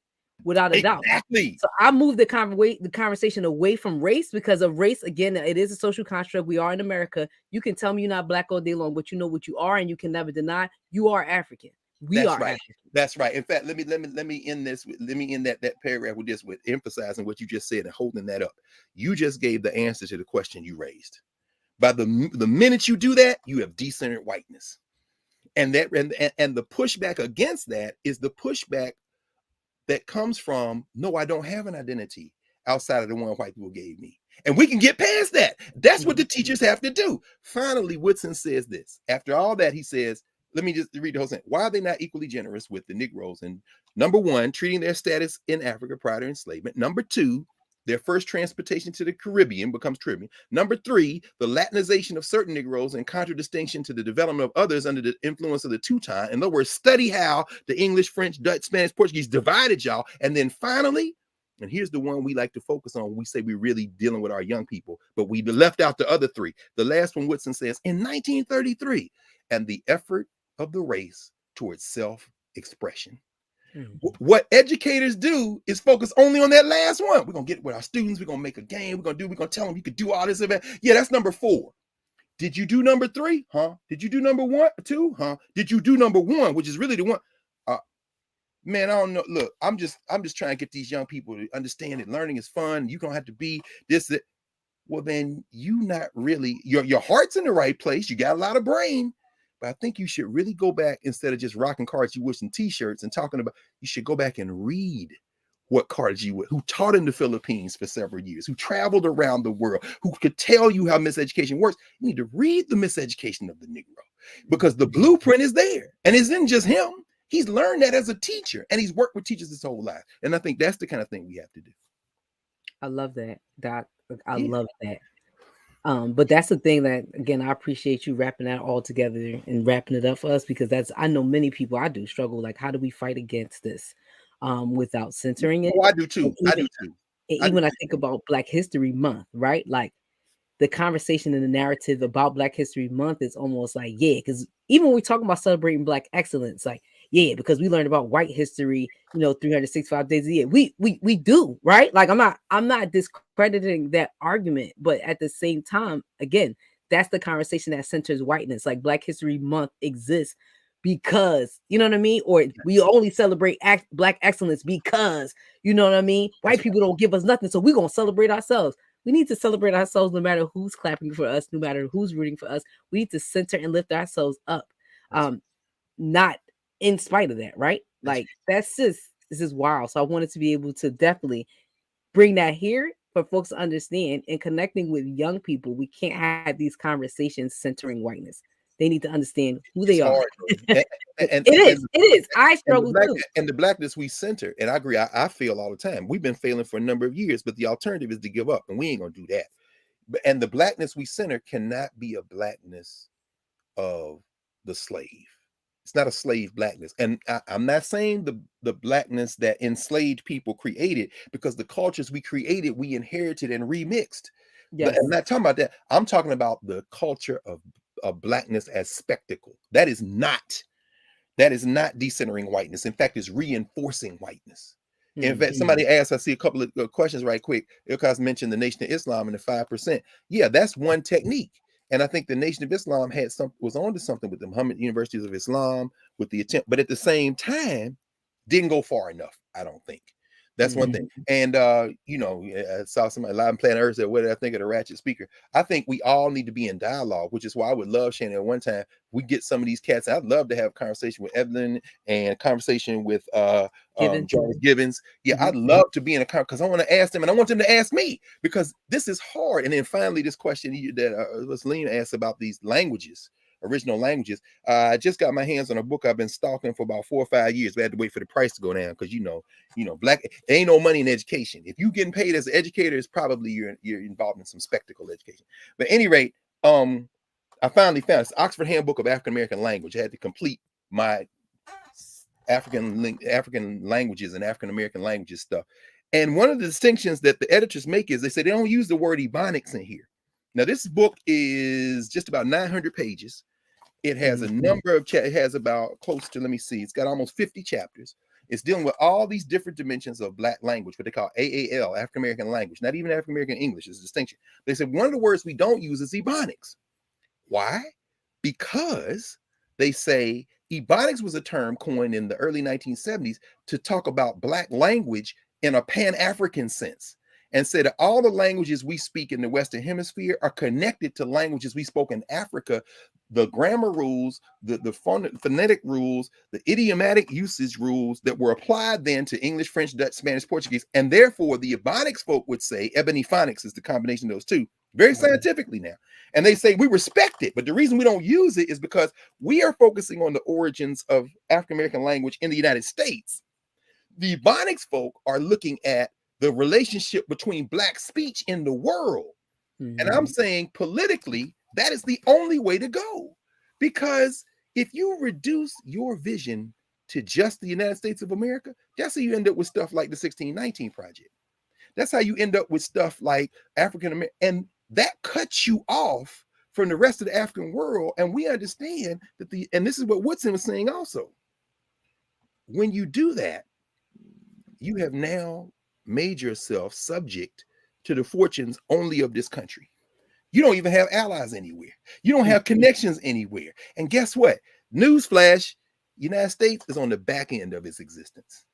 without a doubt. Exactly. So I moved the conversation away from race, because of race, again, it is a social construct. We are in America. You can tell me you're not black all day long, but you know what you are, and you can never deny you are African. We That's are right. African. That's right. In fact, let me end this. Let me end that paragraph with this, with emphasizing what you just said and holding that up. You just gave the answer to the question you raised. By the minute you do that, you have decentered whiteness, and the pushback against that is the pushback that comes from, no, I don't have an identity outside of the one white people gave me. And we can get past that. That's what the teachers have to do. Finally, Woodson says this. After all that, he says, let me just read the whole thing. Why are they not equally generous with the Negroes? And number one, treating their status in Africa prior to enslavement. Number two, their first transportation to the Caribbean becomes Caribbean. Number three, the Latinization of certain Negroes in contradistinction to the development of others under the influence of the Teuton. In other words, study how the English, French, Dutch, Spanish, Portuguese divided y'all. And then finally, and here's the one we like to focus on when we say we're really dealing with our young people, but we left out the other three. The last one, Woodson says, in 1933, and the effort of the race towards self-expression. What educators do is focus only on that last one. We're going to get with our students. We're going to make a game. We're going to tell them you could do all this event. Yeah, that's number 4. Did you do number 3? Huh? Did you do number 1, 2? Huh? Did you do number 1, which is really the one? Man, I don't know. Look, I'm just trying to get these young people to understand that learning is fun. You don't have to be this, that. Well, then you not really, your heart's in the right place. You got a lot of brain. But I think you should really go back, instead of just rocking cards you wish in t-shirts and talking about, you should go back and read what cards you would, who taught in the Philippines for several years, who traveled around the world, who could tell you how miseducation works. You need to read the Miseducation of the Negro, because the blueprint is there. And it isn't just him. He's learned that as a teacher, and he's worked with teachers his whole life. And I think that's the kind of thing we have to do. I love that, Doc. I love that. But that's the thing that, again, I appreciate you wrapping that all together and wrapping it up for us, because I know many people, I do struggle. Like, how do we fight against this without censoring it? Oh, I do too. Even when I think about Black History Month, right? Like, the conversation and the narrative about Black History Month is almost like, yeah, because even when we talk about celebrating Black excellence, like, yeah, because we learned about white history, 365 days a year. We do, right? Like, I'm not discrediting that argument, but at the same time, again, that's the conversation that centers whiteness. Like, Black History Month exists because, you know what I mean? Or we only celebrate Black excellence because, you know what I mean? White people don't give us nothing, so we're going to celebrate ourselves. We need to celebrate ourselves no matter who's clapping for us, no matter who's rooting for us. We need to center and lift ourselves up, not in spite of that, right? Like, this is wild. So I wanted to be able to definitely bring that here for folks to understand, and connecting with young people. We can't have these conversations centering whiteness. They need to understand who they are. And it is. I struggle too. And the Blackness we center, and I agree, I fail all the time. We've been failing for a number of years, but the alternative is to give up, and we ain't gonna do that. And the Blackness we center cannot be a Blackness of the slave. It's not a slave Blackness. And I'm not saying the Blackness that enslaved people created, because the cultures we created, we inherited and remixed. Yes. I'm not talking about that. I'm talking about the culture of Blackness as spectacle. That is not decentering whiteness. In fact, it's reinforcing whiteness. In fact, somebody asked, I see a couple of questions right quick. Ilkaz mentioned the Nation of Islam and the 5%. Yeah, that's one technique. And I think the Nation of Islam was onto something with the Muhammad Universities of Islam, with the attempt, but at the same time, didn't go far enough, I don't think. That's one thing. And I saw somebody live playing Earth said, what did I think of the ratchet speaker? I think we all need to be in dialogue, which is why I would love, Shannon, at one time we get some of these cats. I'd love to have a conversation with Evelyn and conversation with Jarvis Gibbons. Yeah, I'd love to be in a conversation, because I want to ask them, and I want them to ask me, because this is hard. And then finally, this question that Celine asked about these languages, original languages. I just got my hands on a book I've been stalking for about 4 or 5 years. We had to wait for the price to go down, because Black, there ain't no money in education. If you getting paid as an educator, it's probably you're involved in some spectacle education. But at any rate, I finally found this Oxford Handbook of African American Language. I had to complete my African languages and African American languages stuff. And one of the distinctions that the editors make is they say they don't use the word Ebonics in here. Now, this book is just about 900 pages. It has a number of it has about close to, let me see, it's got almost 50 chapters. It's dealing with all these different dimensions of Black language, what they call AAL, African American language, not even African American English is a distinction. They said one of the words we don't use is Ebonics. Why? Because they say Ebonics was a term coined in the early 1970s to talk about Black language in a Pan-African sense, and said that all the languages we speak in the Western Hemisphere are connected to languages we spoke in Africa. The grammar rules, the phonetic rules, the idiomatic usage rules that were applied then to English, French, Dutch, Spanish, Portuguese, and therefore the Ebonics folk would say, ebony phonics is the combination of those two, very scientifically now. And they say we respect it, but the reason we don't use it is because we are focusing on the origins of African American language in the United States. The Ebonics folk are looking at the relationship between Black speech in the world. And I'm saying politically, that is the only way to go. Because if you reduce your vision to just the United States of America, that's how you end up with stuff like the 1619 Project. That's how you end up with stuff like African American, and that cuts you off from the rest of the African world. And we understand that and this is what Woodson was saying also. When you do that, you have now made yourself subject to the fortunes only of this country. You don't even have allies anywhere. You don't have connections anywhere. And guess what? Newsflash, United States is on the back end of its existence.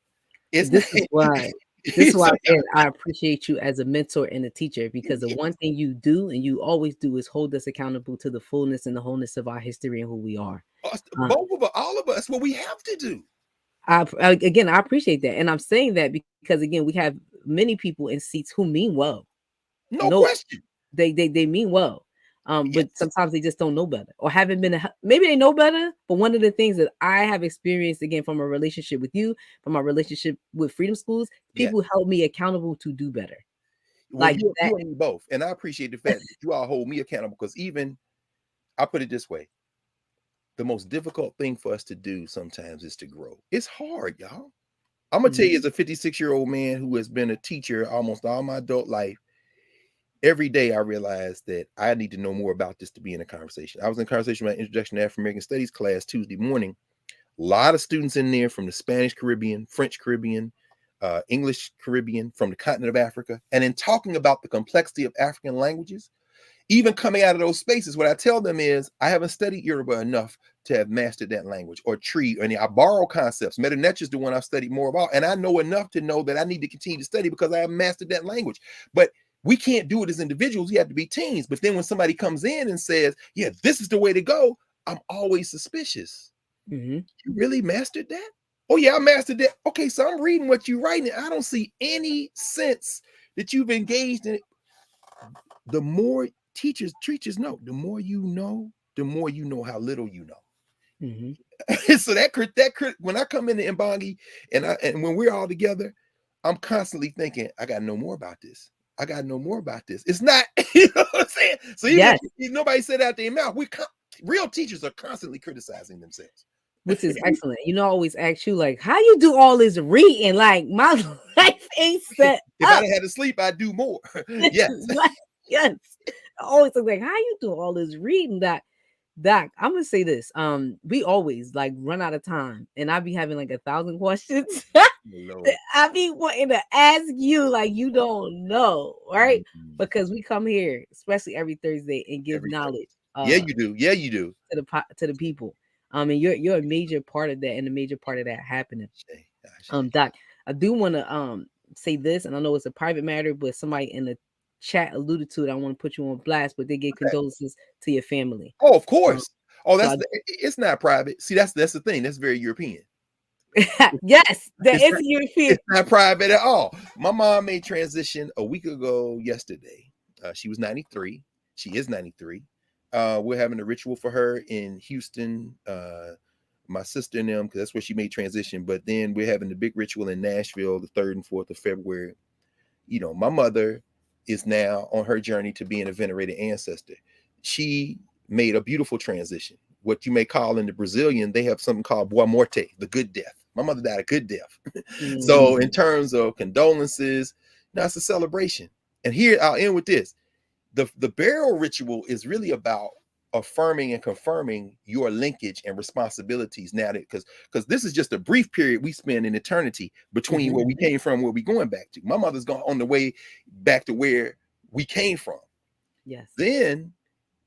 This is why I appreciate you as a mentor and a teacher, because the one thing you do and you always do is hold us accountable to the fullness and the wholeness of our history and who we are. Both of us, all of us, what we have to do. I appreciate that. And I'm saying that because, again, we have many people in seats who mean well. No question. They mean well. But sometimes they just don't know better or haven't been, maybe they know better. But one of the things that I have experienced, again, from a relationship with you, from my relationship with Freedom Schools, people held me accountable to do better. Well, you and me both. And I appreciate the fact that you all hold me accountable, because even, I put it this way, the most difficult thing for us to do sometimes is to grow. It's hard, y'all. I'm going to tell you, as a 56-year-old man who has been a teacher almost all my adult life, every day I realized that I need to know more about this to be in a conversation. I was in a conversation about Introduction to African American Studies class Tuesday morning. A lot of students in there from the Spanish Caribbean, French Caribbean, English Caribbean, from the continent of Africa. And in talking about the complexity of African languages, even coming out of those spaces, what I tell them is, I haven't studied Yoruba enough to have mastered that language, or Tree, or any. I borrow concepts. Metanetra is the one I've studied more about. And I know enough to know that I need to continue to study because I haven't mastered that language. But we can't do it as individuals. We have to be teams. But then when somebody comes in and says, yeah, this is the way to go, I'm always suspicious. You really mastered that? Oh, yeah, I mastered that. Okay, so I'm reading what you're writing. I don't see any sense that you've engaged in it. The more teachers know, the more you know how little you know. So that when I come into Mbangi and when we're all together, I'm constantly thinking, I got to know more about this. I got to know more about this. It's not, you know what I'm saying? So even if nobody said out their mouth, real teachers are constantly criticizing themselves. Which is excellent. You know, I always ask you, like, how you do all this reading? Like, my life ain't set If I had to sleep, I'd do more. Yes. Yes. I always look like, how you do all this reading? Doc, I'm gonna say this. We always like run out of time, and I be having like 1,000 questions. I be wanting to ask you, like, you don't know, right? Because we come here, especially every Thursday, and give knowledge. Yeah, you do. To the people. And you're a major part of that, and a major part of that happening. Doc, I do want to say this, and I know it's a private matter, but somebody in the chat alluded to it. I want to put you on blast, but they give condolences to your family. Oh, of course. It's not private. See, that's the thing. That's very European. Yes, that is European. It's not private at all. My mom made transition a week ago yesterday. She was 93. She is 93. We're having a ritual for her in Houston. My sister and them, because that's where she made transition. But then we're having the big ritual in Nashville the 3rd and 4th of February. You know, my mother is now on her journey to being a venerated ancestor. She made a beautiful transition. What you may call in the Brazilian, they have something called boa morte, the good death. My mother died a good death. So in terms of condolences, it's a celebration. And here I'll end with this. The burial ritual is really about affirming and confirming your linkage and responsibilities now, that because this is just a brief period we spend in eternity between where we came from, where we going back to. My mother's gone on the way back to where we came from. Yes. Then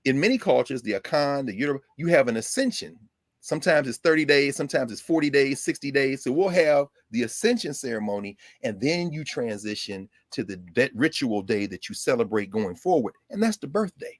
in many cultures, the Akan, the Europe, you have an ascension. Sometimes it's 30 days, sometimes it's 40 days, 60 days. So we'll have the ascension ceremony, and then you transition to that ritual day that you celebrate going forward, and that's the birthday.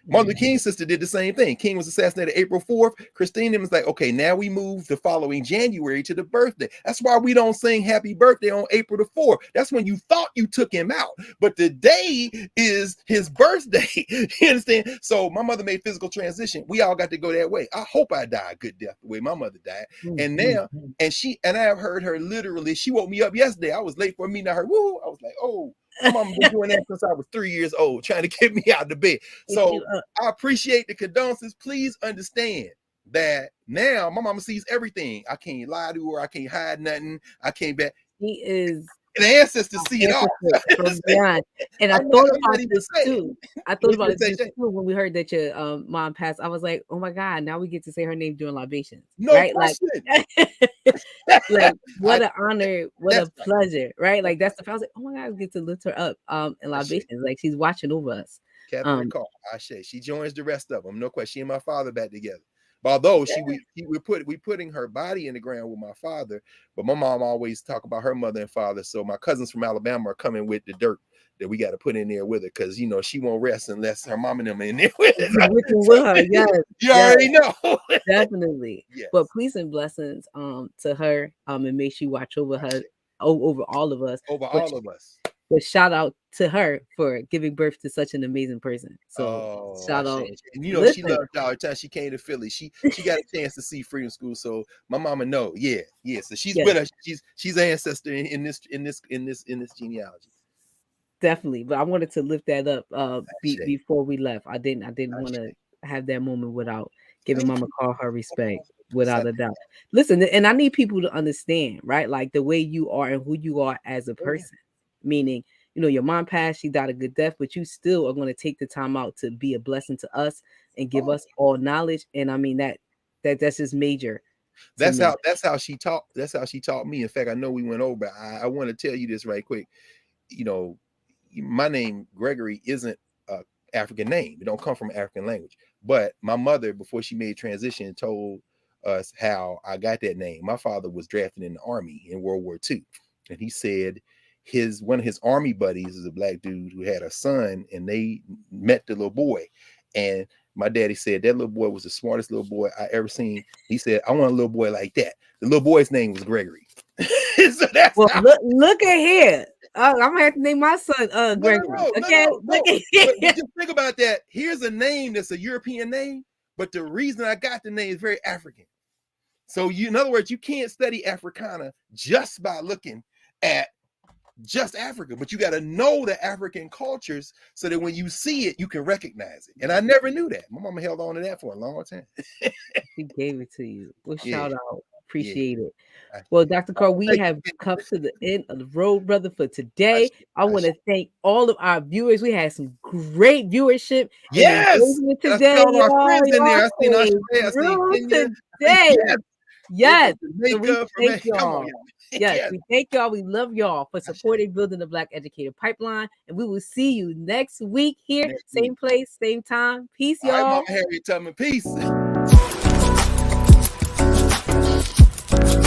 Martin Luther King's sister did the same thing. King was assassinated April 4th. Christine was like, okay, now we move the following January to the birthday. That's why we don't sing happy birthday on April the 4th. That's when you thought you took him out. But the day is his birthday. You understand? So my mother made physical transition. We all got to go that way. I hope I die a good death the way my mother died. And now, and I have heard her literally, she woke me up yesterday. I was late for a meeting. I heard, woo. I was like, oh. My mama been doing that since I was 3 years old, trying to get me out of the bed. So I appreciate the condolences. Please understand that now my mama sees everything. I can't lie to her. I can't hide nothing. I can't bet. He is the ancestors see it all. From beyond. And I thought about this too. I thought about it too when we heard that your mom passed. I was like, oh my God, now we get to say her name during libations. No right? question. Like what an honor, what a pleasure, right? Like that's the I was like, oh my God, we get to lift her up in libations. Like she's watching over us. Captain Carr, she joins the rest of them. No question. She and my father back together. But although we putting her body in the ground with my father, but my mom always talk about her mother and father. So my cousins from Alabama are coming with the dirt that we got to put in there with her, because she won't rest unless her mom and them are in there with her. Yes, you already know. Definitely. Yes. But please and blessings to her and may she watch over her, over all of us. But shout out to her for giving birth to such an amazing person. So shout out. And she loved y'all. Time she came to Philly, she got a chance to see Freedom School. So my mama know, so she's with us. She's an ancestor in this genealogy. Definitely, but I wanted to lift that up before we left. I didn't want to have that moment without giving Mama Carr her respect, without a doubt. Listen, and I need people to understand, right? Like the way you are and who you are as a person. Meaning, your mom passed, she died a good death, but you still are going to take the time out to be a blessing to us and give us all knowledge. And I mean that's just major. That's how she taught. That's how she taught me. In fact, I know we went over. I want to tell you this right quick. My name Gregory isn't an African name. It don't come from African language. But my mother, before she made transition, told us how I got that name. My father was drafted in the Army in World War II, and he said one of his Army buddies is a black dude who had a son, and they met the little boy, and my daddy said that little boy was the smartest little boy I ever seen. He said, I want a little boy like that. The little boy's name was Gregory. So that's look at here. I'm gonna have to name my son Gregory. But just think about that. Here's a name that's a European name, but the reason I got the name is very African. So in other words, you can't study Africana just by looking at just Africa, but you got to know the African cultures so that when you see it, you can recognize it. And I never knew that. My mama held on to that for a long time. She gave it to you. Well, shout out. Appreciate it. Well, Dr. Carr, we have come to the end of the road, brother, for today. I want to thank all of our viewers. We had some great viewership. Yes. Today. Our friends in there. I seen Australia. Today. Yes. So thank y'all. Yes, we thank y'all. We love y'all for supporting Building the Black Educator Pipeline. And we will see you next week here. Same place, same time. Peace, y'all. All right, Mama Harriet, tell me peace.